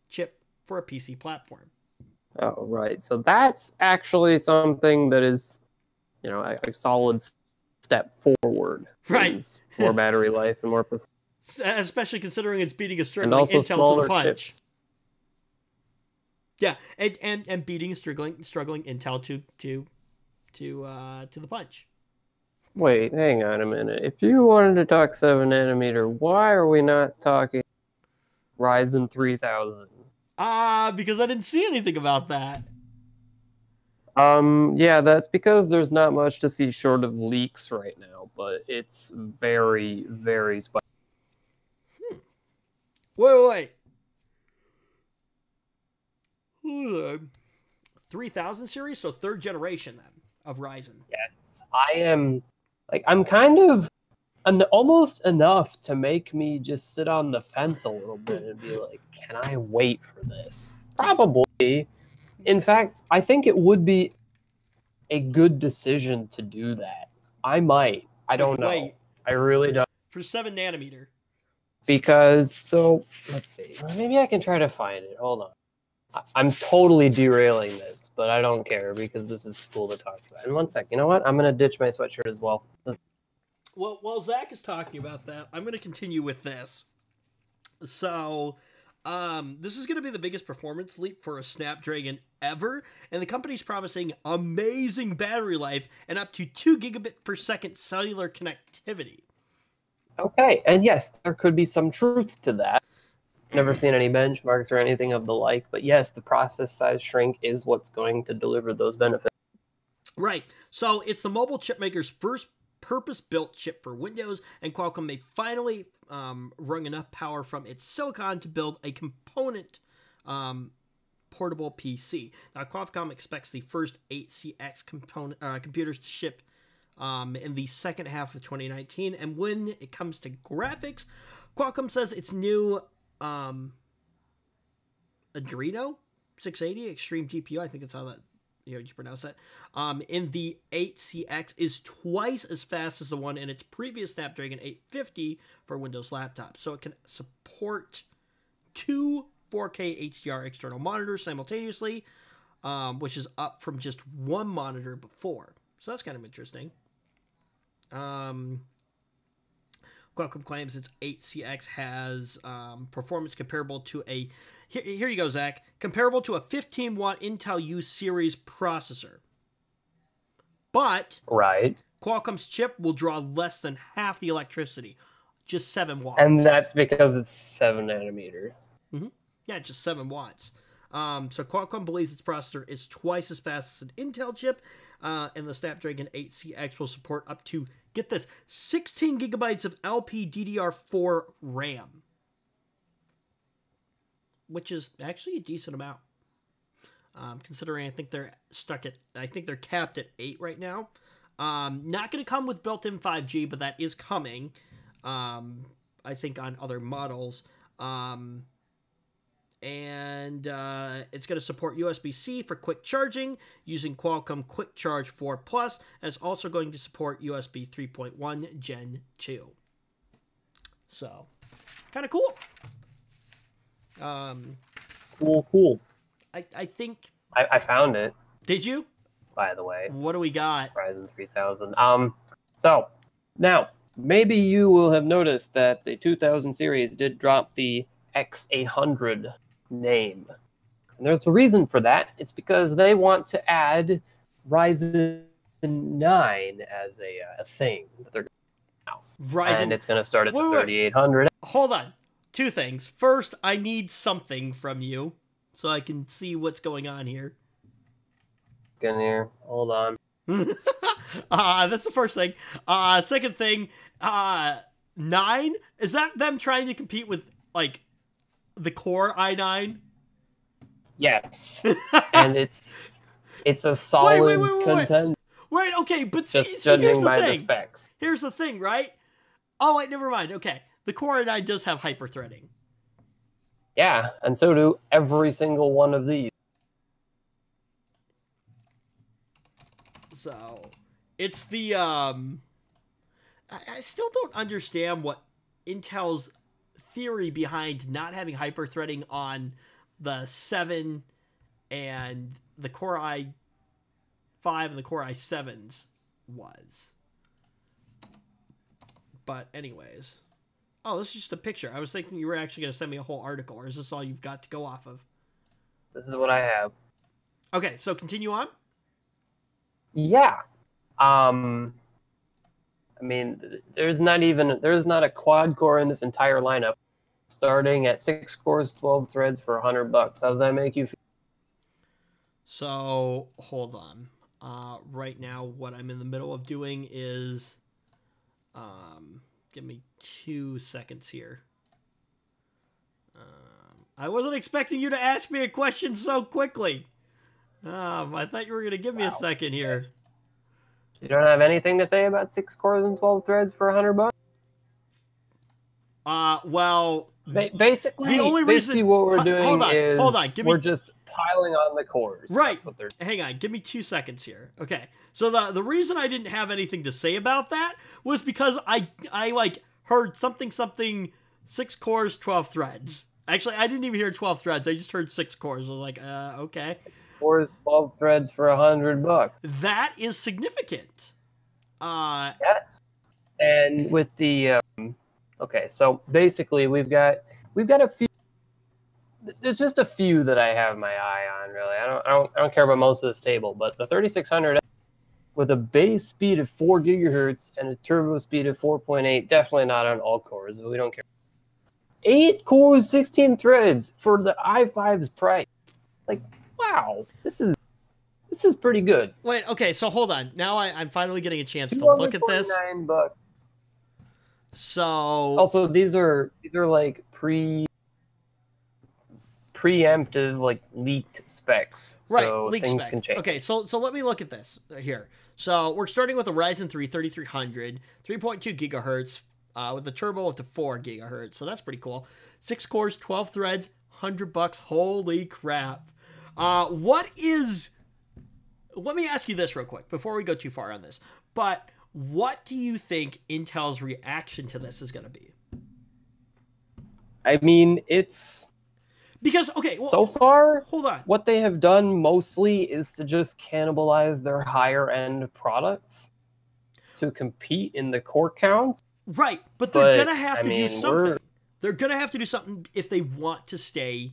chip for a PC platform. Oh, right. So that's actually something that is, a solid step forward. Right. More battery life and more performance. Especially considering it's beating a And struggling also Intel to smaller the punch. chips. Yeah, and beating a struggling Intel to the punch. Wait, hang on a minute. If you wanted to talk 7-nanometer, why are we not talking Ryzen 3000? Because I didn't see anything about that. Yeah, that's because there's not much to see short of leaks right now, but it's very, very spicy. Wait. Hold on. 3000 series, so 3rd generation then of Ryzen. Yes, I'm kind of almost enough to make me just sit on the fence a little bit and be like, can I wait for this? Probably. In fact, I think it would be a good decision to do that. I might. I don't know. Wait. I really don't. For 7-nanometer. Because, let's see. Maybe I can try to find it. Hold on. I'm totally derailing this, but I don't care because this is cool to talk about. And one sec. You know what? I'm going to ditch my sweatshirt as well. Well, while Zach is talking about that, I'm going to continue with this. So, this is going to be the biggest performance leap for a Snapdragon ever, and the company's promising amazing battery life and up to 2 gigabit per second cellular connectivity. Okay, and yes, there could be some truth to that. Never seen any benchmarks or anything of the like, but yes, the process size shrink is what's going to deliver those benefits. Right. So it's the mobile chip maker's first purpose-built chip for Windows, and Qualcomm may finally wrung enough power from its silicon to build a component portable PC. Now, Qualcomm expects the first 8CX computers to ship in the second half of 2019, and when it comes to graphics, Qualcomm says its new Adreno 680 Extreme GPU, I think that's how that you pronounce that, in the 8CX is twice as fast as the one in its previous Snapdragon 850 for Windows laptops. So it can support 2 4K HDR external monitors simultaneously, which is up from just one monitor before. So that's kind of interesting. Qualcomm claims its 8CX has performance comparable to a... Here you go, Zach. Comparable to a 15-watt Intel U series processor. But... Right. Qualcomm's chip will draw less than half the electricity. Just 7 watts. And that's because it's 7-nanometer. Mm-hmm. Yeah, just 7 watts. So Qualcomm believes its processor is twice as fast as an Intel chip, and the Snapdragon 8CX will support up to, get this, 16 gigabytes of LPDDR4 RAM, which is actually a decent amount. Considering I think they're capped at 8 right now. Not going to come with built-in 5G, but that is coming. I think on other models. And it's going to support USB-C for quick charging using Qualcomm Quick Charge 4 Plus, and it's also going to support USB 3.1 Gen 2. So, kind of cool. Cool. I think... I found it. Did you? By the way. What do we got? Ryzen 3000. So, now, maybe you will have noticed that the 2000 series did drop the X800 name. And there's a reason for that. It's because they want to add Ryzen 9 as a thing that they're now. Ryzen. And it's going to start at the 3800. Hold on. 2 things. First, I need something from you so I can see what's going on here. In here. Hold on. That's the first thing. Second thing, 9? Is that them trying to compete with, like, the Core i9? Yes. And it's It's a solid wait. contender. Wait, okay, but see, Just here's judging the by the thing. specs. Here's the thing, right? Oh, wait, never mind. Okay. The Core i9 does have hyper-threading. Yeah, and so do every single one of these. So, it's the, I still don't understand what Intel's theory behind not having hyper-threading on the 7 and the Core i5 and the Core i7s was. But anyways. Oh, this is just a picture. I was thinking you were actually going to send me a whole article, or is this all you've got to go off of? This is what I have. Okay, so continue on. Yeah. I mean, there's not a quad core in this entire lineup, starting at 6 cores, 12 threads for $100. How does that make you feel? So hold on. Right now, what I'm in the middle of doing is, give me 2 seconds here. I wasn't expecting you to ask me a question so quickly. I thought you were gonna give me a second here. You don't have anything to say about 6 cores and 12 threads for $100? Well, basically, the only reason what we're doing is we're just piling on the cores. Right. That's what they're... Hang on. Give me 2 seconds here. Okay. So the reason I didn't have anything to say about that was because I like heard something 6 cores, 12 threads. Actually, I didn't even hear 12 threads. I just heard 6 cores. I was like, okay. Cores, 12 threads for $100. That is significant. Yes. And with the okay, so basically we've got a few. There's just a few that I have my eye on. Really, I don't care about most of this table, but the 3600 with a base speed of 4 gigahertz and a turbo speed of 4.8, definitely not on all cores. We don't care. 8 cores, 16 threads for the i5's price. Like, wow, this is pretty good. Wait, okay, so hold on. Now I'm finally getting a chance to look at this. $249. So also, these are like preemptive, like leaked specs. Right, so leaked things specs. can change. Okay, so let me look at this here. So we're starting with a Ryzen 3 3300, 3.2 gigahertz, with a turbo up to 4 gigahertz. So that's pretty cool. 6 cores, 12 threads, $100. Holy crap! Let me ask you this real quick before we go too far on this. But what do you think Intel's reaction to this is going to be? I mean, it's... Because, okay, well, so far, hold on. What they have done mostly is to just cannibalize their higher-end products to compete in the core count. Right, but they're going to have to do something. They're going to have to do something if they want to stay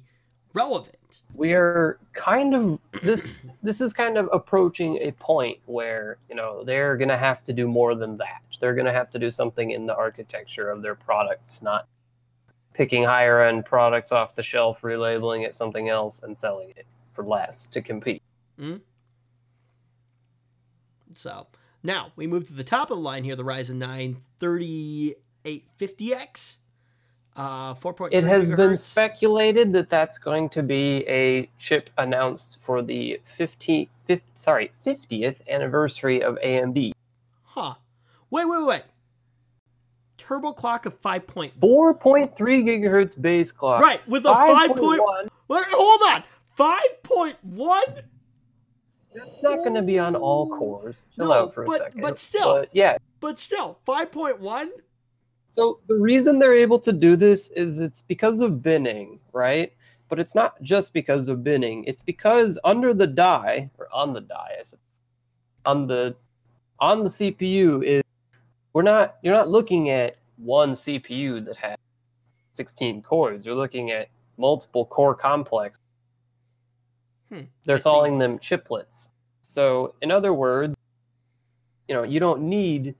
relevant. We are kind of... This is kind of approaching a point where, you know, they're going to have to do more than that. They're going to have to do something in the architecture of their products, not picking higher end products off the shelf, relabeling it something else, and selling it for less to compete. Mm-hmm. So now we move to the top of the line here, the Ryzen 9 3850X. 4.3 It has gigahertz. been speculated that that's going to be a chip announced for the 50th anniversary of AMD. Huh. Wait. Turbo clock of 5.1. 4.3 gigahertz base clock. Right, with a 5.1. Hold on. 5.1? It's not going to be on all cores. Chill out for a second. But still. Yeah. But still, 5.1? So the reason they're able to do this is it's because of binning, right? But it's not just because of binning. It's because under the die, or on the die, I suppose, on the CPU is you're not looking at one CPU that has 16 cores. You're looking at multiple core complexes. They're calling them chiplets. So in other words, you know, you don't need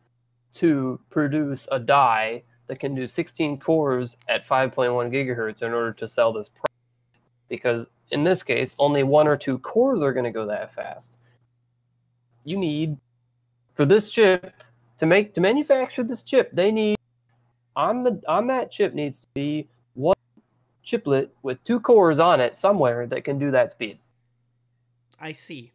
to produce a die that can do 16 cores at 5.1 gigahertz in order to sell this product. Because in this case, only 1 or 2 cores are going to go that fast. You need, for this chip, to manufacture this chip, they need, on that chip needs to be one chiplet with 2 cores on it somewhere that can do that speed. I see.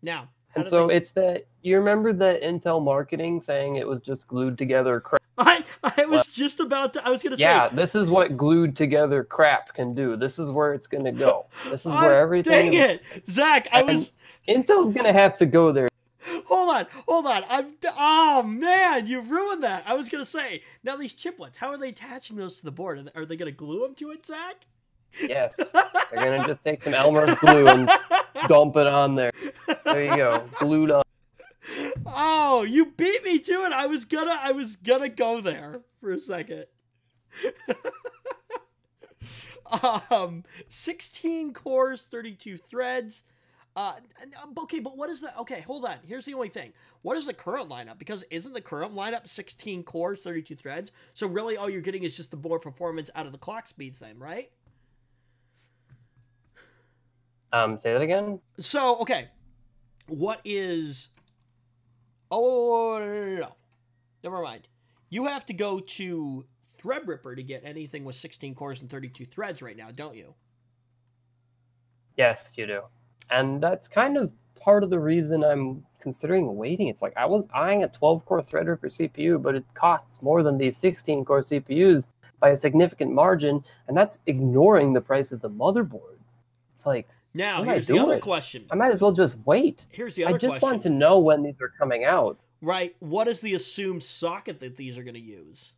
Now, how And do so they? it's that you remember the Intel marketing saying it was just glued together crap. I Well, was just about to. I was gonna say. yeah, this is what glued together crap can do. This is where it's gonna go. This is where everything Dang is. it, Zach! And Intel's gonna have to go there. Hold on. Oh man, you ruined that. I was gonna say now these chiplets. How are they attaching those to the board? Are they gonna glue them to it, Zach? Yes, they're gonna just take some Elmer's glue and dump it on there. There you go, glued on. Oh, you beat me to it. I was gonna go there for a second. 16 cores, 32 threads. Okay, but what is the? Okay, hold on. Here's the only thing. What is the current lineup? Because isn't the current lineup 16 cores, 32 threads? So really, all you're getting is just the more performance out of the clock speeds, then, right? Say that again. So okay, what is? Oh no. Never mind. You have to go to Threadripper to get anything with 16 cores and 32 threads right now, don't you? Yes, you do. And that's kind of part of the reason I'm considering waiting. It's like I was eyeing a 12-core Threadripper CPU, but it costs more than these 16-core CPUs by a significant margin, and that's ignoring the price of the motherboards. It's like, now here's the other question. I might as well just wait. Here's the other question. I just want question. to know when these are coming out. Right. What is the assumed socket that these are going to use?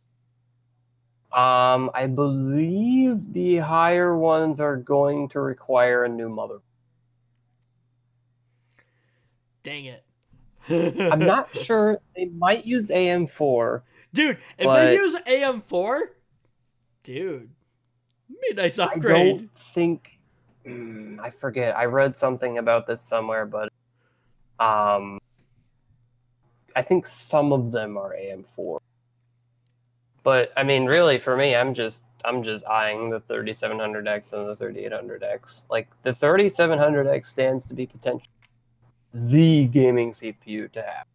I believe the higher ones are going to require a new motherboard. Dang it. I'm not sure. They might use AM4. Dude, if they use AM4, dude, be a nice upgrade. I don't think... I forget. I read something about this somewhere, but I think some of them are AM4. But I mean, really, for me, I'm just eyeing the 3700X and the 3800X. Like the 3700X stands to be potentially the gaming CPU to have.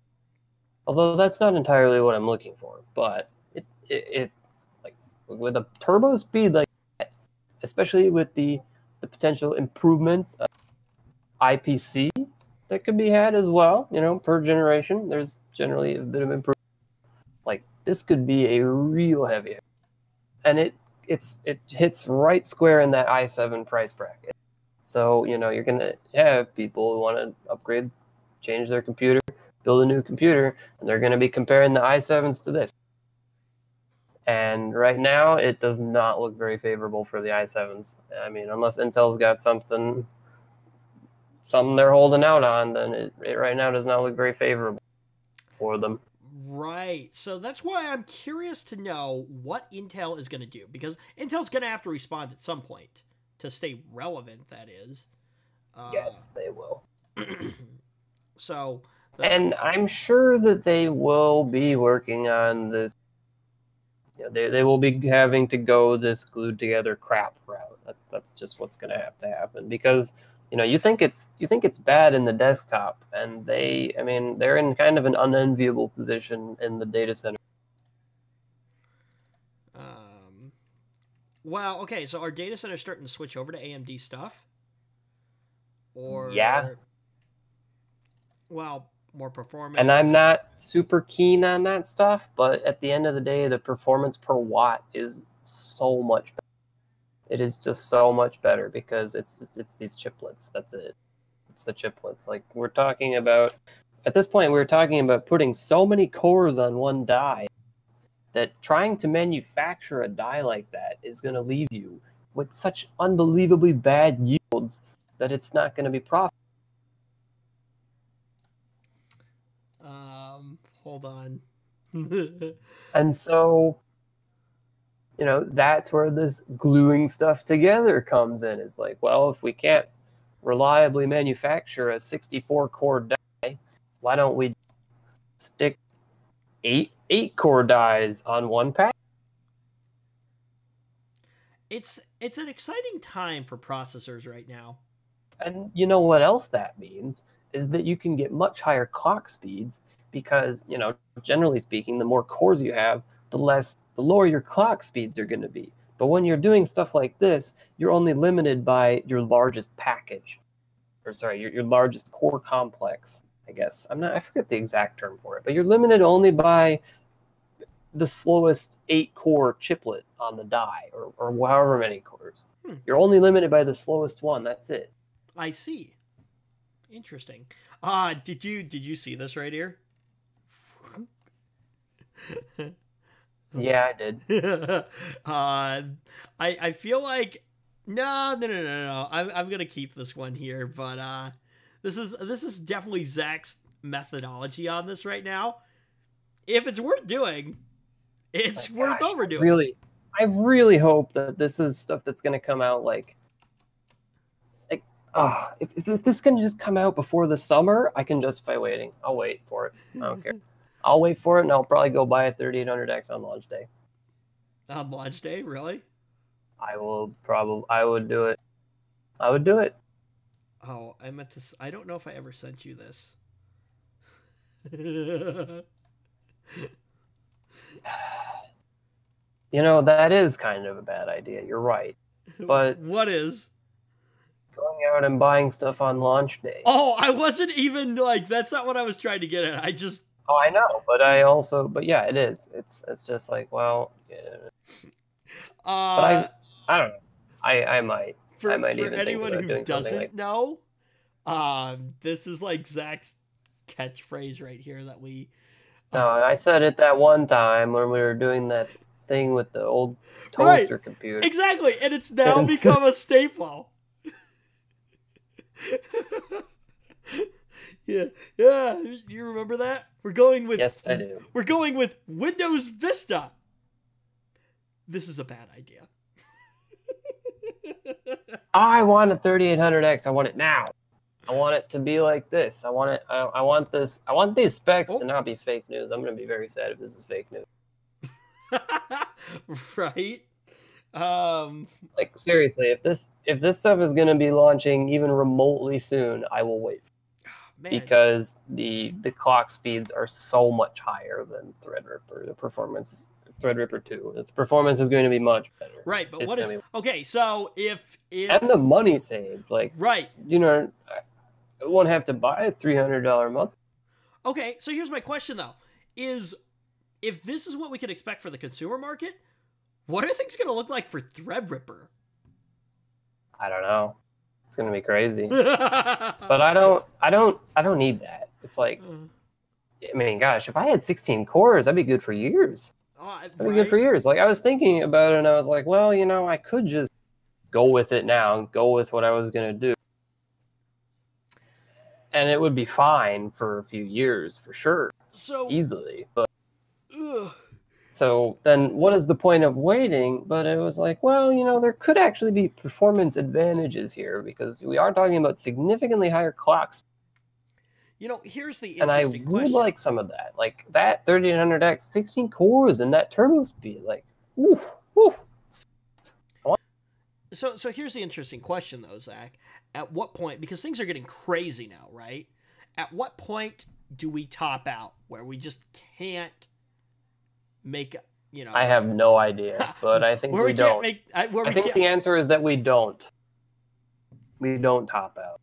Although that's not entirely what I'm looking for, but it like with a turbo speed like that, especially with the potential improvements of IPC that could be had as well, you know, per generation. There's generally a bit of improvement. Like this could be a real heavy, and it hits right square in that i7 price bracket. So you know you're gonna have people who want to upgrade, change their computer, build a new computer, and they're gonna be comparing the i7s to this. And right now, it does not look very favorable for the i7s. I mean, unless Intel's got something they're holding out on, then it right now does not look very favorable for them. Right. So that's why I'm curious to know what Intel is going to do, because Intel's going to have to respond at some point to stay relevant, that is. Yes, they will. So... And I'm sure that they will be working on this. You know, they will be having to go this glued together crap route. That's just what's going to happen, because you know you think it's bad in the desktop, and they're in kind of an unenviable position in the data center. Well, okay, so our data center starting to switch over to AMD stuff, or yeah. Well, more performance. And I'm not super keen on that stuff, but at the end of the day, the performance per watt is so much better. It is just so much better because it's these chiplets. That's it. It's the chiplets. Like we're talking about, at this point, we're talking about putting so many cores on one die that trying to manufacture a die like that is going to leave you with such unbelievably bad yields that it's not going to be profitable. Hold on. And so, you know, that's where this gluing stuff together comes in. It's like, well, if we can't reliably manufacture a 64-core die, why don't we stick eight core dies on one pack? It's an exciting time for processors right now. And you know what else that means is that you can get much higher clock speeds because, you know, generally speaking, the more cores you have, the lower your clock speeds are going to be. But when you're doing stuff like this, you're only limited by your largest package. or sorry, your largest core complex, I guess. I forget the exact term for it, but you're limited only by the slowest 8-core chiplet on the die, or however many cores. You're only limited by the slowest one. That's it. I see. Interesting. Did you see this right here? Yeah, I did. I feel like no. I'm gonna keep this one here, but this is definitely Zach's methodology on this right now. If it's worth doing, it's worth overdoing. I really hope that this is stuff that's gonna come out like if this can just come out before the summer, I can justify waiting. I'll wait for it. I don't care. I'll wait for it, and I'll probably go buy a 3800X on launch day. On launch day, really? I would do it. I would do it. Oh, I meant to. I don't know if I ever sent you this. You know, that is kind of a bad idea. You're right. But what is? Going out and buying stuff on launch day. Oh, I wasn't even like, that's not what I was trying to get at. I just. Oh, I know, but yeah, it is. It's just like, well, yeah. But I don't know. I might. I might for even anyone think about who doesn't like... know, this is like Zach's catchphrase right here that we. No, I said it that one time when we were doing that thing with the old toaster computer. Exactly, and it's now become a staple. Yeah. You remember that? We're going with. Yes, I do. We're going with Windows Vista. This is a bad idea. I want a 3800X. I want it now. I want it to be like this. I want it. I want this. I want these specs to not be fake news. I'm going to be very sad if this is fake news. Right. Like seriously, if this stuff is going to be launching even remotely soon, I will wait. Man. Because the clock speeds are so much higher than Threadripper. The performance, Threadripper 2, the performance is going to be much better. Right, but what is okay? So if and the money saved, like right, you know, I won't have to buy a $300 month. Okay, so here's my question though: is if this is what we could expect for the consumer market, what are things going to look like for Threadripper? I don't know. It's going to be crazy. But I don't need that. It's like, I mean, gosh, if I had 16 cores, that'd be good for years. That'd be good for years. Like I was thinking about it and I was like, well, you know, I could just go with it now and go with what I was going to do. And it would be fine for a few years for sure. So easily. But so then what is the point of waiting? But it was like, well, you know, there could actually be performance advantages here because we are talking about significantly higher clocks. You know, here's the interesting question. And I would like some of that. Like that 3800X, 16 cores and that turbo speed. Like, oof. So here's the interesting question though, Zach. At what point, because things are getting crazy now, right? At what point do we top out where we just can't make, you know? I have no idea, but I think we don't. I think the answer is that we don't. We don't top out.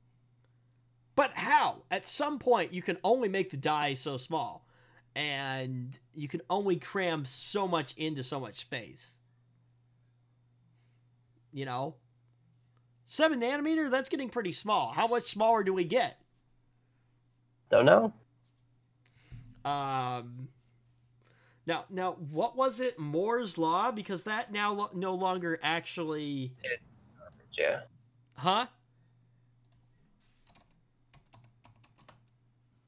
But how? At some point, you can only make the die so small, and you can only cram so much into so much space. You know? 7 nanometer, that's getting pretty small. How much smaller do we get? Don't know. Now, what was it? Moore's Law? Because that now no longer actually... Yeah. Huh?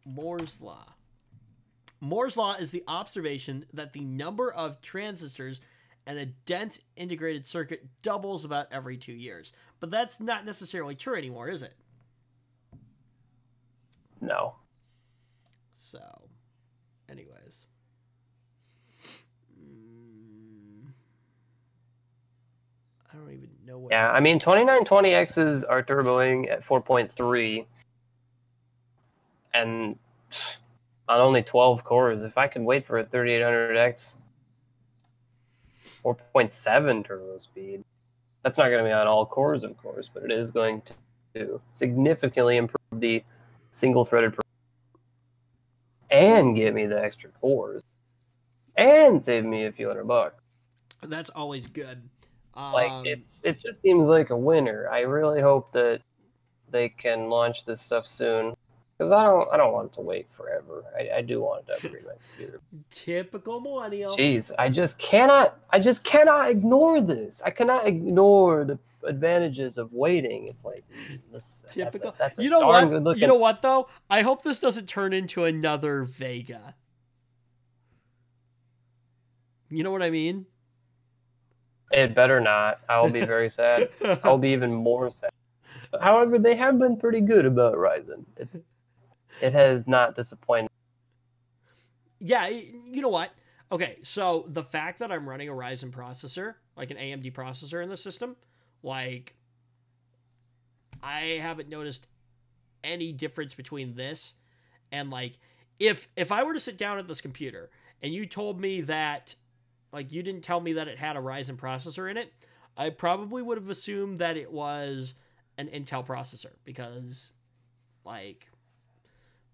Moore's Law. Moore's Law is the observation that the number of transistors and a dense integrated circuit doubles about every 2 years. But that's not necessarily true anymore, is it? No. So, anyways. I don't even know what... Yeah, I mean, 2920Xs are turboing at 4.3. And on only 12 cores. If I could wait for a 3800X... 4.7 turbo speed. That's not going to be on all cores, of course, but it is going to too. Significantly improve the single-threaded and give me the extra cores and save me a few $100. That's always good. Like it just seems like a winner. I really hope that they can launch this stuff soon because I don't want to wait forever. I do want to upgrade my computer. Typical millennial. Jeez, I just cannot ignore this. I cannot ignore the advantages of waiting. It's like typical. That's a you know darn what? good looking. You know what though? I hope this doesn't turn into another Vega. You know what I mean? It better not. I'll be very sad. I'll be even more sad. However, they have been pretty good about Ryzen. It has not disappointed. Yeah, you know what? Okay, so the fact that I'm running a Ryzen processor, like an AMD processor in the system, like, I haven't noticed any difference between this and, like, if I were to sit down at this computer and you told me that, like, you didn't tell me that it had a Ryzen processor in it, I probably would have assumed that it was an Intel processor because, like,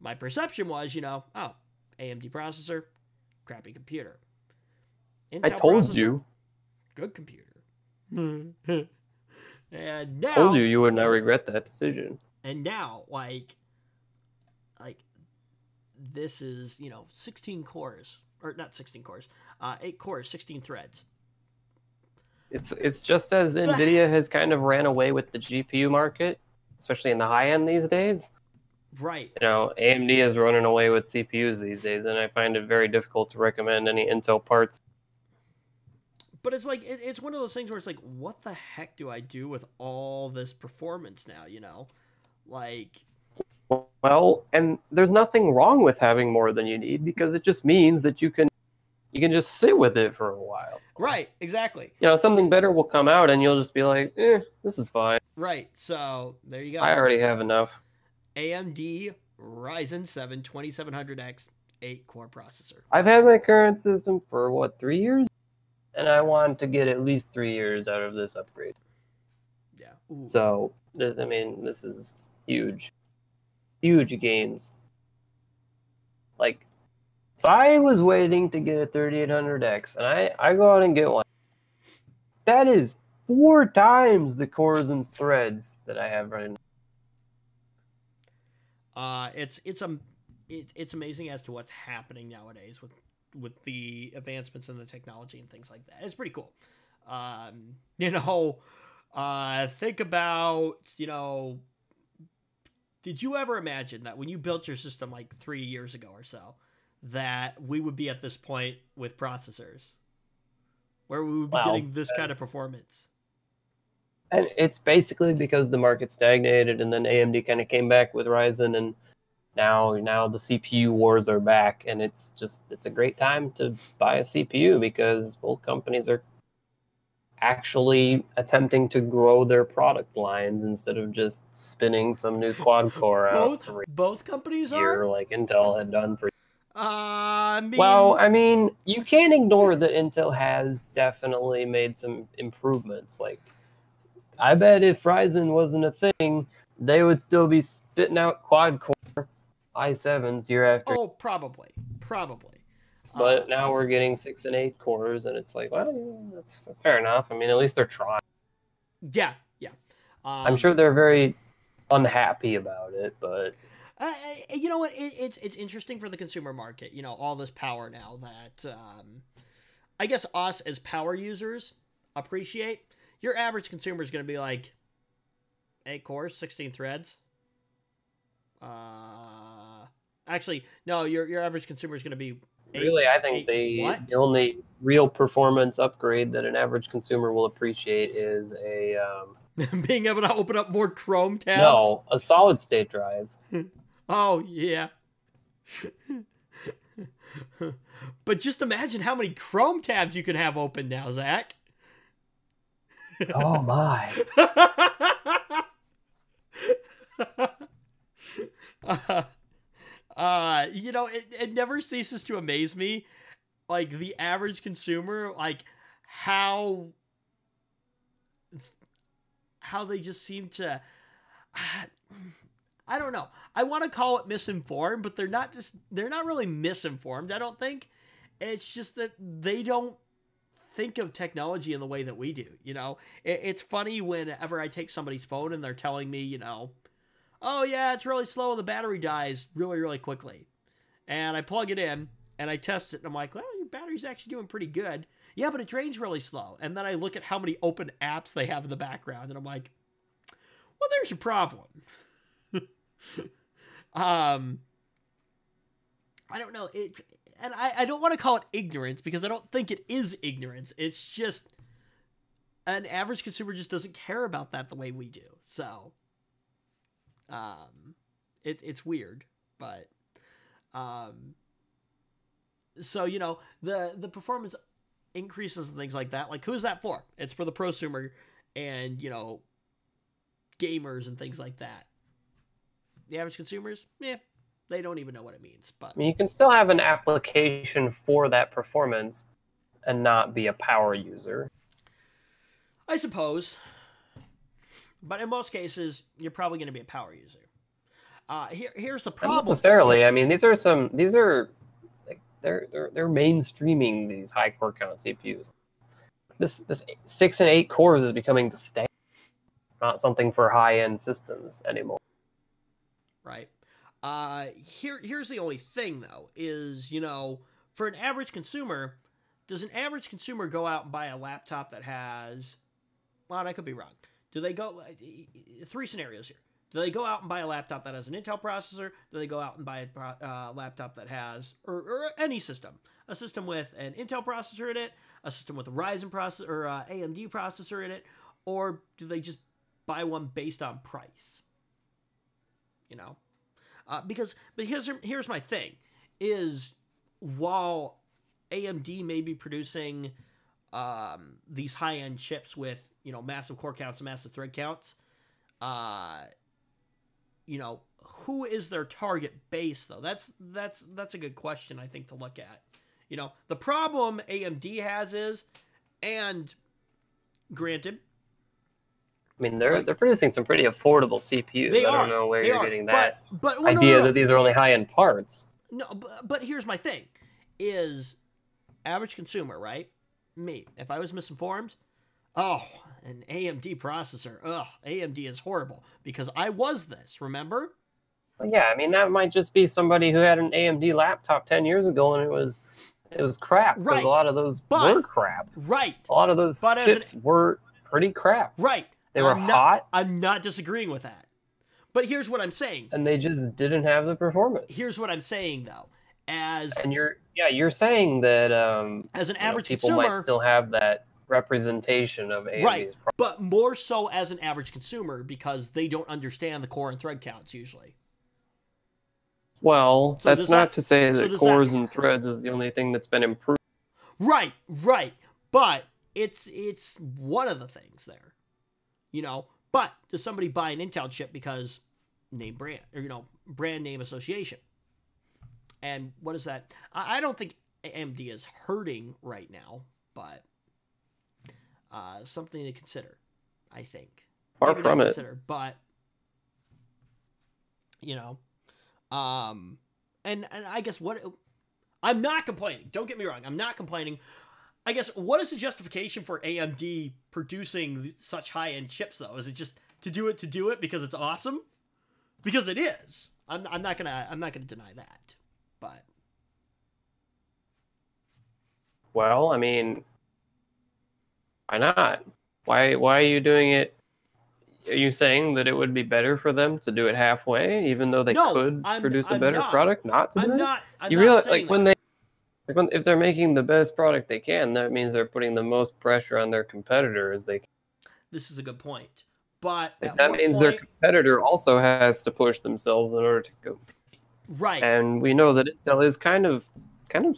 my perception was, oh, AMD processor, crappy computer. Intel I told processor, you. Good computer. And now, Told you would not regret that decision. And now, like this is 16 cores, or not 16 cores, 8 cores, 16 threads. It's just as NVIDIA has kind of ran away with the GPU market, especially in the high end these days. Right. AMD is running away with CPUs these days, and I find it very difficult to recommend any Intel parts. But it's like, it's one of those things where it's like, what the heck do I do with all this performance now, Like... Well, and there's nothing wrong with having more than you need because it just means that you can just sit with it for a while. Right, exactly. Something better will come out and you'll just be like, this is fine. Right, so there you go. I already have enough. AMD Ryzen 7 2700X 8-core processor. I've had my current system for, 3 years? And I want to get at least 3 years out of this upgrade. Yeah. Ooh. So, this is huge. Huge gains. Like, if I was waiting to get a 3800X and I go out and get one, that is 4 times the cores and threads that I have right now. It's amazing as to what's happening nowadays with the advancements in the technology and things like that. It's pretty cool. Think about, did you ever imagine that when you built your system like 3 years ago or so, that we would be at this point with processors where we would be getting this kind of performance? And it's basically because the market stagnated and then AMD kind of came back with Ryzen, and now the CPU wars are back, and it's a great time to buy a CPU because both companies are actually attempting to grow their product lines instead of just spinning some new quad core out. Both companies are like Intel had done for. Well, I mean, you can't ignore that Intel has definitely made some improvements. Like, I bet if Ryzen wasn't a thing, they would still be spitting out quad core i7s year after. Oh, probably. But now we're getting 6 and 8 cores, and it's like, well, that's fair enough. I mean, at least they're trying. Yeah. I'm sure they're very unhappy about it, but you know what? It's interesting for the consumer market. All this power now that I guess us as power users appreciate. Your average consumer is going to be like 8 cores, 16 threads. Actually, no. Your average consumer is going to be. Really, I think the only real performance upgrade that an average consumer will appreciate is a being able to open up more Chrome tabs. No, a solid state drive. Oh yeah. But just imagine how many Chrome tabs you can have open now, Zach. Oh my. It never ceases to amaze me, like, the average consumer, like, how they just seem to, I don't know. I want to call it misinformed, but they're not really misinformed, I don't think. It's just that they don't think of technology in the way that we do, you know? It's funny whenever I take somebody's phone and they're telling me, you know, oh yeah, it's really slow and the battery dies really, really quickly. And I plug it in and I test it and I'm like, well, your battery's actually doing pretty good. Yeah, but it drains really slow. And then I look at how many open apps they have in the background and I'm like, well, there's your problem. I don't know. And I don't want to call it ignorance because I don't think it is ignorance. It's just an average consumer just doesn't care about that the way we do. So, it's weird, but, so, you know, the performance increases and things like that. Like, who's that for? It's for the prosumer and, you know, gamers and things like that. The average consumers, they don't even know what it means. But I mean, you can still have an application for that performance and not be a power user. I suppose. But in most cases, you're probably going to be a power user. Here's the problem. Not necessarily. I mean, these are like they're mainstreaming these high core count CPUs. This 6 and 8 cores is becoming the standard, not something for high end systems anymore. Right. Here's the only thing though, is, you know, for an average consumer, does an average consumer go out and buy a laptop that has, well, I could be wrong. Do they go, 3 scenarios here. Do they go out and buy a laptop that has an Intel processor? Do they go out and buy a laptop that has, or any system, a system with an Intel processor in it, a system with a Ryzen processor, or AMD processor in it, or do they just buy one based on price? You know, but here's my thing, is while AMD may be producing these high-end chips with, you know, massive core counts and massive thread counts, you know, who is their target base though? That's a good question, I think, to look at. You know, the problem AMD has is, and granted, I mean, they're producing some pretty affordable CPUs. I don't know where you're getting that idea that these are only high-end parts. No, but here's my thing, is average consumer, right? Me, if I was misinformed, oh, an AMD processor, AMD is horrible, because I was this, remember? Well, yeah, I mean, that might just be somebody who had an AMD laptop 10 years ago and it was crap. Right. Because a lot of those were crap. Right. A lot of those chips were pretty crap. Right. They were hot. I'm not disagreeing with that. But here's what I'm saying. And they just didn't have the performance. Here's what I'm saying, though. You're saying that as an average people consumer, might still have that representation of AMD's right, but more so as an average consumer because they don't understand the core and thread counts usually. Well, so that's not to say that cores and threads is the only thing that's been improved. Right. But it's one of the things there. You know, but does somebody buy an Intel chip because name brand, or, you know, brand name association? And what is that? I don't think AMD is hurting right now, but something to consider, I think. Far from it. But, you know, and I guess I'm not complaining. Don't get me wrong. I'm not complaining. I guess, what is the justification for AMD producing such high-end chips, though? Is it just to do it because it's awesome? Because it is. I'm not gonna deny that. But, well, I mean, why not? Why are you doing it? Are you saying that it would be better for them to do it halfway, even though they could produce a better product? Not to do it? You realize, like, if they're making the best product they can, that means they're putting the most pressure on their competitor as they can. This is a good point. But that means their competitor also has to push themselves in order to compete. Right. And we know that Intel is kind of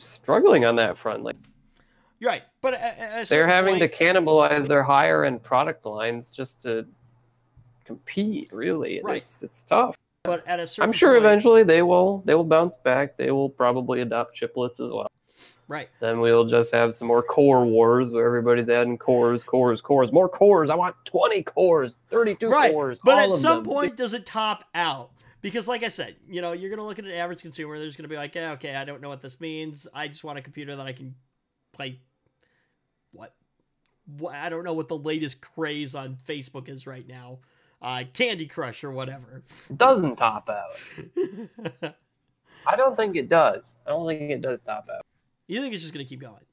struggling on that front. Like, you're right. But they're having to cannibalize their higher end product lines just to compete, really. Right. It's tough. But at a certain I'm sure eventually they will bounce back. They will probably adopt chiplets as well. Right. Then we'll just have some more core wars where everybody's adding cores, more cores. I want 20 cores, 32 Right. cores, But all at of some them. point, does it top out? Because, like I said, you're going to look at an average consumer. There's going to be like, yeah, okay, I don't know what this means. I just want a computer that I can play. What? I don't know what the latest craze on Facebook is right now. Candy Crush or whatever. It doesn't top out. I don't think it does. I don't think it does top out. You think it's just going to keep going?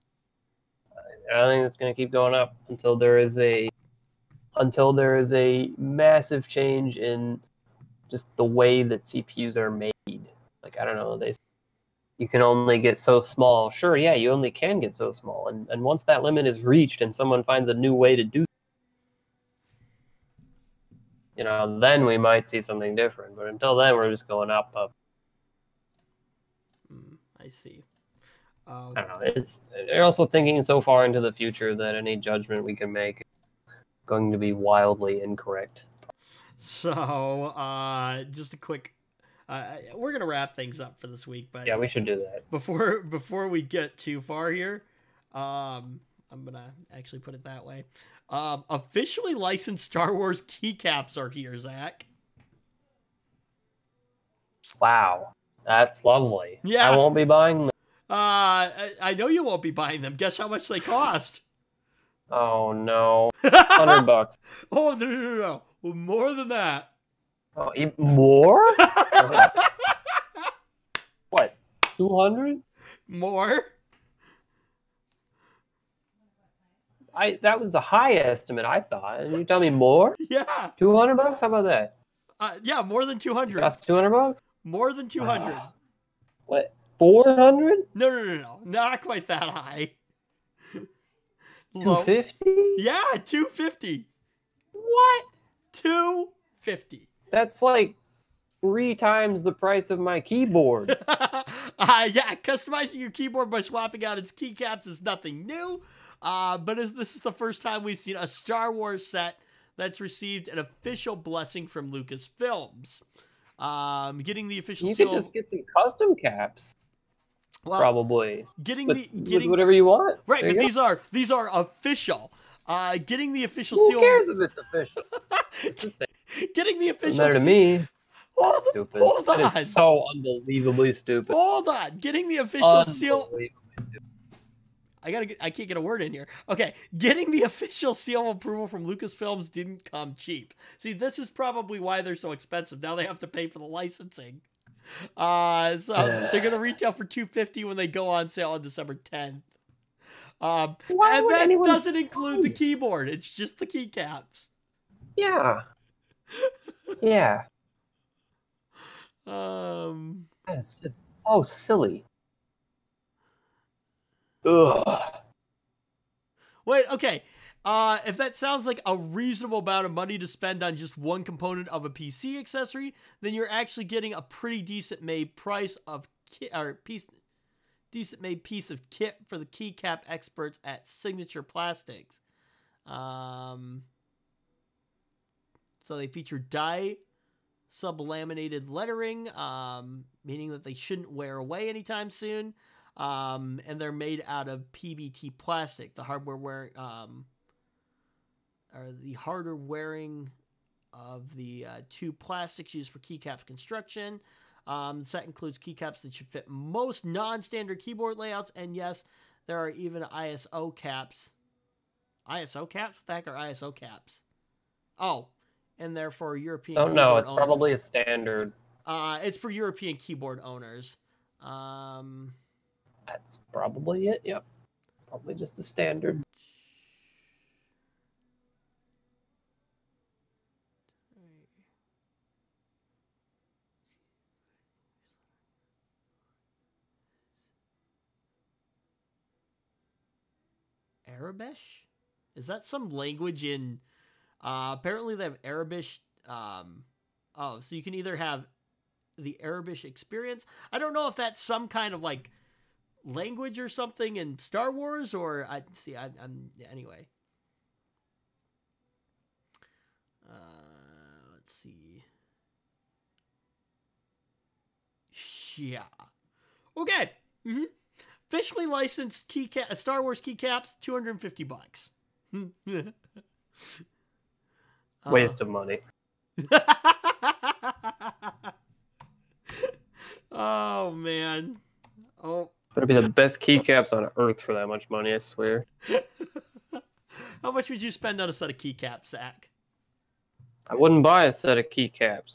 I think it's going to keep going up until there is a massive change in just the way that CPUs are made. Like, I don't know, you can only get so small. Sure, yeah, you only can get so small. And once that limit is reached and someone finds a new way to do, then we might see something different. But until then, we're just going up. I see. I don't know. You're also thinking so far into the future that any judgment we can make is going to be wildly incorrect. So, just a quick. We're gonna wrap things up for this week, but yeah, we should do that before we get too far here. I'm gonna actually put it that way. Officially licensed Star Wars keycaps are here, Zach. Wow, that's lovely. Yeah, I won't be buying them. I know you won't be buying them. Guess how much they cost? Oh no, $100. Oh no, more than that. Oh, more? What? 200? More? That was a high estimate, I thought. And you tell me more? Yeah. $200? How about that? Yeah, more than 200. That's $200? More than 200. What? 400? No. Not quite that high. 250? Yeah, 250. What? 250. That's like 3 times the price of my keyboard. Yeah, customizing your keyboard by swapping out its keycaps is nothing new. But this is the first time we've seen a Star Wars set that's received an official blessing from Lucasfilms. Getting the official seal. You could just get some custom caps. Well, probably. Getting with whatever you want. Right, but these are official. Getting the official seal. Who cares if it's official? It's the same. Getting the official matter to me. Stupid. Hold on. It is so unbelievably stupid. Hold on. Getting the official seal. I can't get a word in here. Okay, getting the official seal of approval from Lucasfilms didn't come cheap. See, this is probably why they're so expensive. Now they have to pay for the licensing. So they're gonna retail for $250 when they go on sale on December 10th. And that doesn't include the keyboard. It's just the keycaps. Yeah. Yeah. That's just so silly. Ugh. Wait, okay. If that sounds like a reasonable amount of money to spend on just one component of a PC accessory, then you're actually getting a pretty decent made price of decent made piece of kit for the keycap experts at Signature Plastics. So they feature dye sublaminated lettering, meaning that they shouldn't wear away anytime soon. And they're made out of PBT plastic. The harder wearing of the two plastics used for keycaps construction. The set includes keycaps that should fit most non-standard keyboard layouts, and yes, there are even ISO caps. ISO caps? What the heck are ISO caps? Oh, and they're for European keyboard owners. It's probably a standard. It's for European keyboard owners. That's probably it, yep. Probably just a standard. Arabish? Is that some language in... apparently they have Arabish... so you can either have the Arabish experience. I don't know if that's some kind of, like, language or something in Star Wars, or... anyway. Let's see. Yeah. Okay. Officially licensed Star Wars keycaps, $250. Waste of money. Oh man. Oh. Better be the best keycaps on earth for that much money, I swear. How much would you spend on a set of keycaps, Zach? I wouldn't buy a set of keycaps.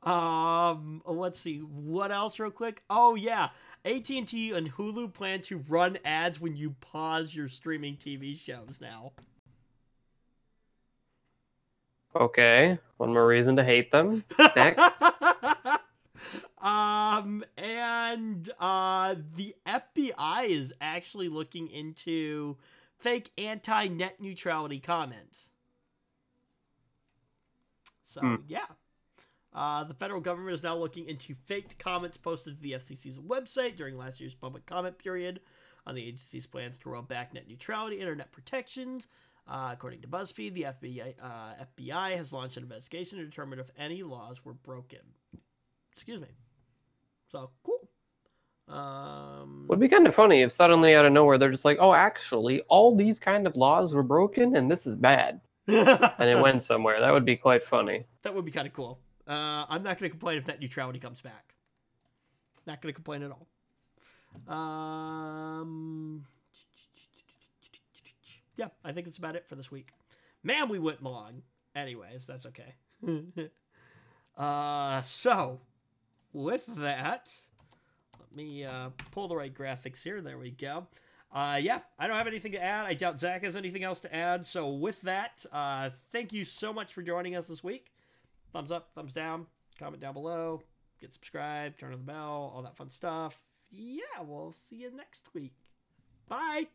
Let's see. What else real quick? Oh yeah. AT&T and Hulu plan to run ads when you pause your streaming TV shows now. Okay. One more reason to hate them. Next. The FBI is actually looking into fake anti-net neutrality comments. So, yeah. The federal government is now looking into faked comments posted to the FCC's website during last year's public comment period on the agency's plans to roll back net neutrality internet protections. According to BuzzFeed, the FBI has launched an investigation to determine if any laws were broken. Excuse me. So, cool. Would be kind of funny if suddenly out of nowhere they're just like, oh, actually, all these kind of laws were broken and this is bad. And it went somewhere. That would be quite funny. That would be kind of cool. I'm not going to complain if net neutrality comes back. Not going to complain at all. Yeah, I think that's about it for this week. Man, we went long. Anyways, that's okay. So, with that, let me pull the right graphics here. There we go. Yeah, I don't have anything to add. I doubt Zach has anything else to add. So with that, thank you so much for joining us this week. Thumbs up, thumbs down, comment down below, get subscribed, turn on the bell, all that fun stuff. Yeah, we'll see you next week. Bye.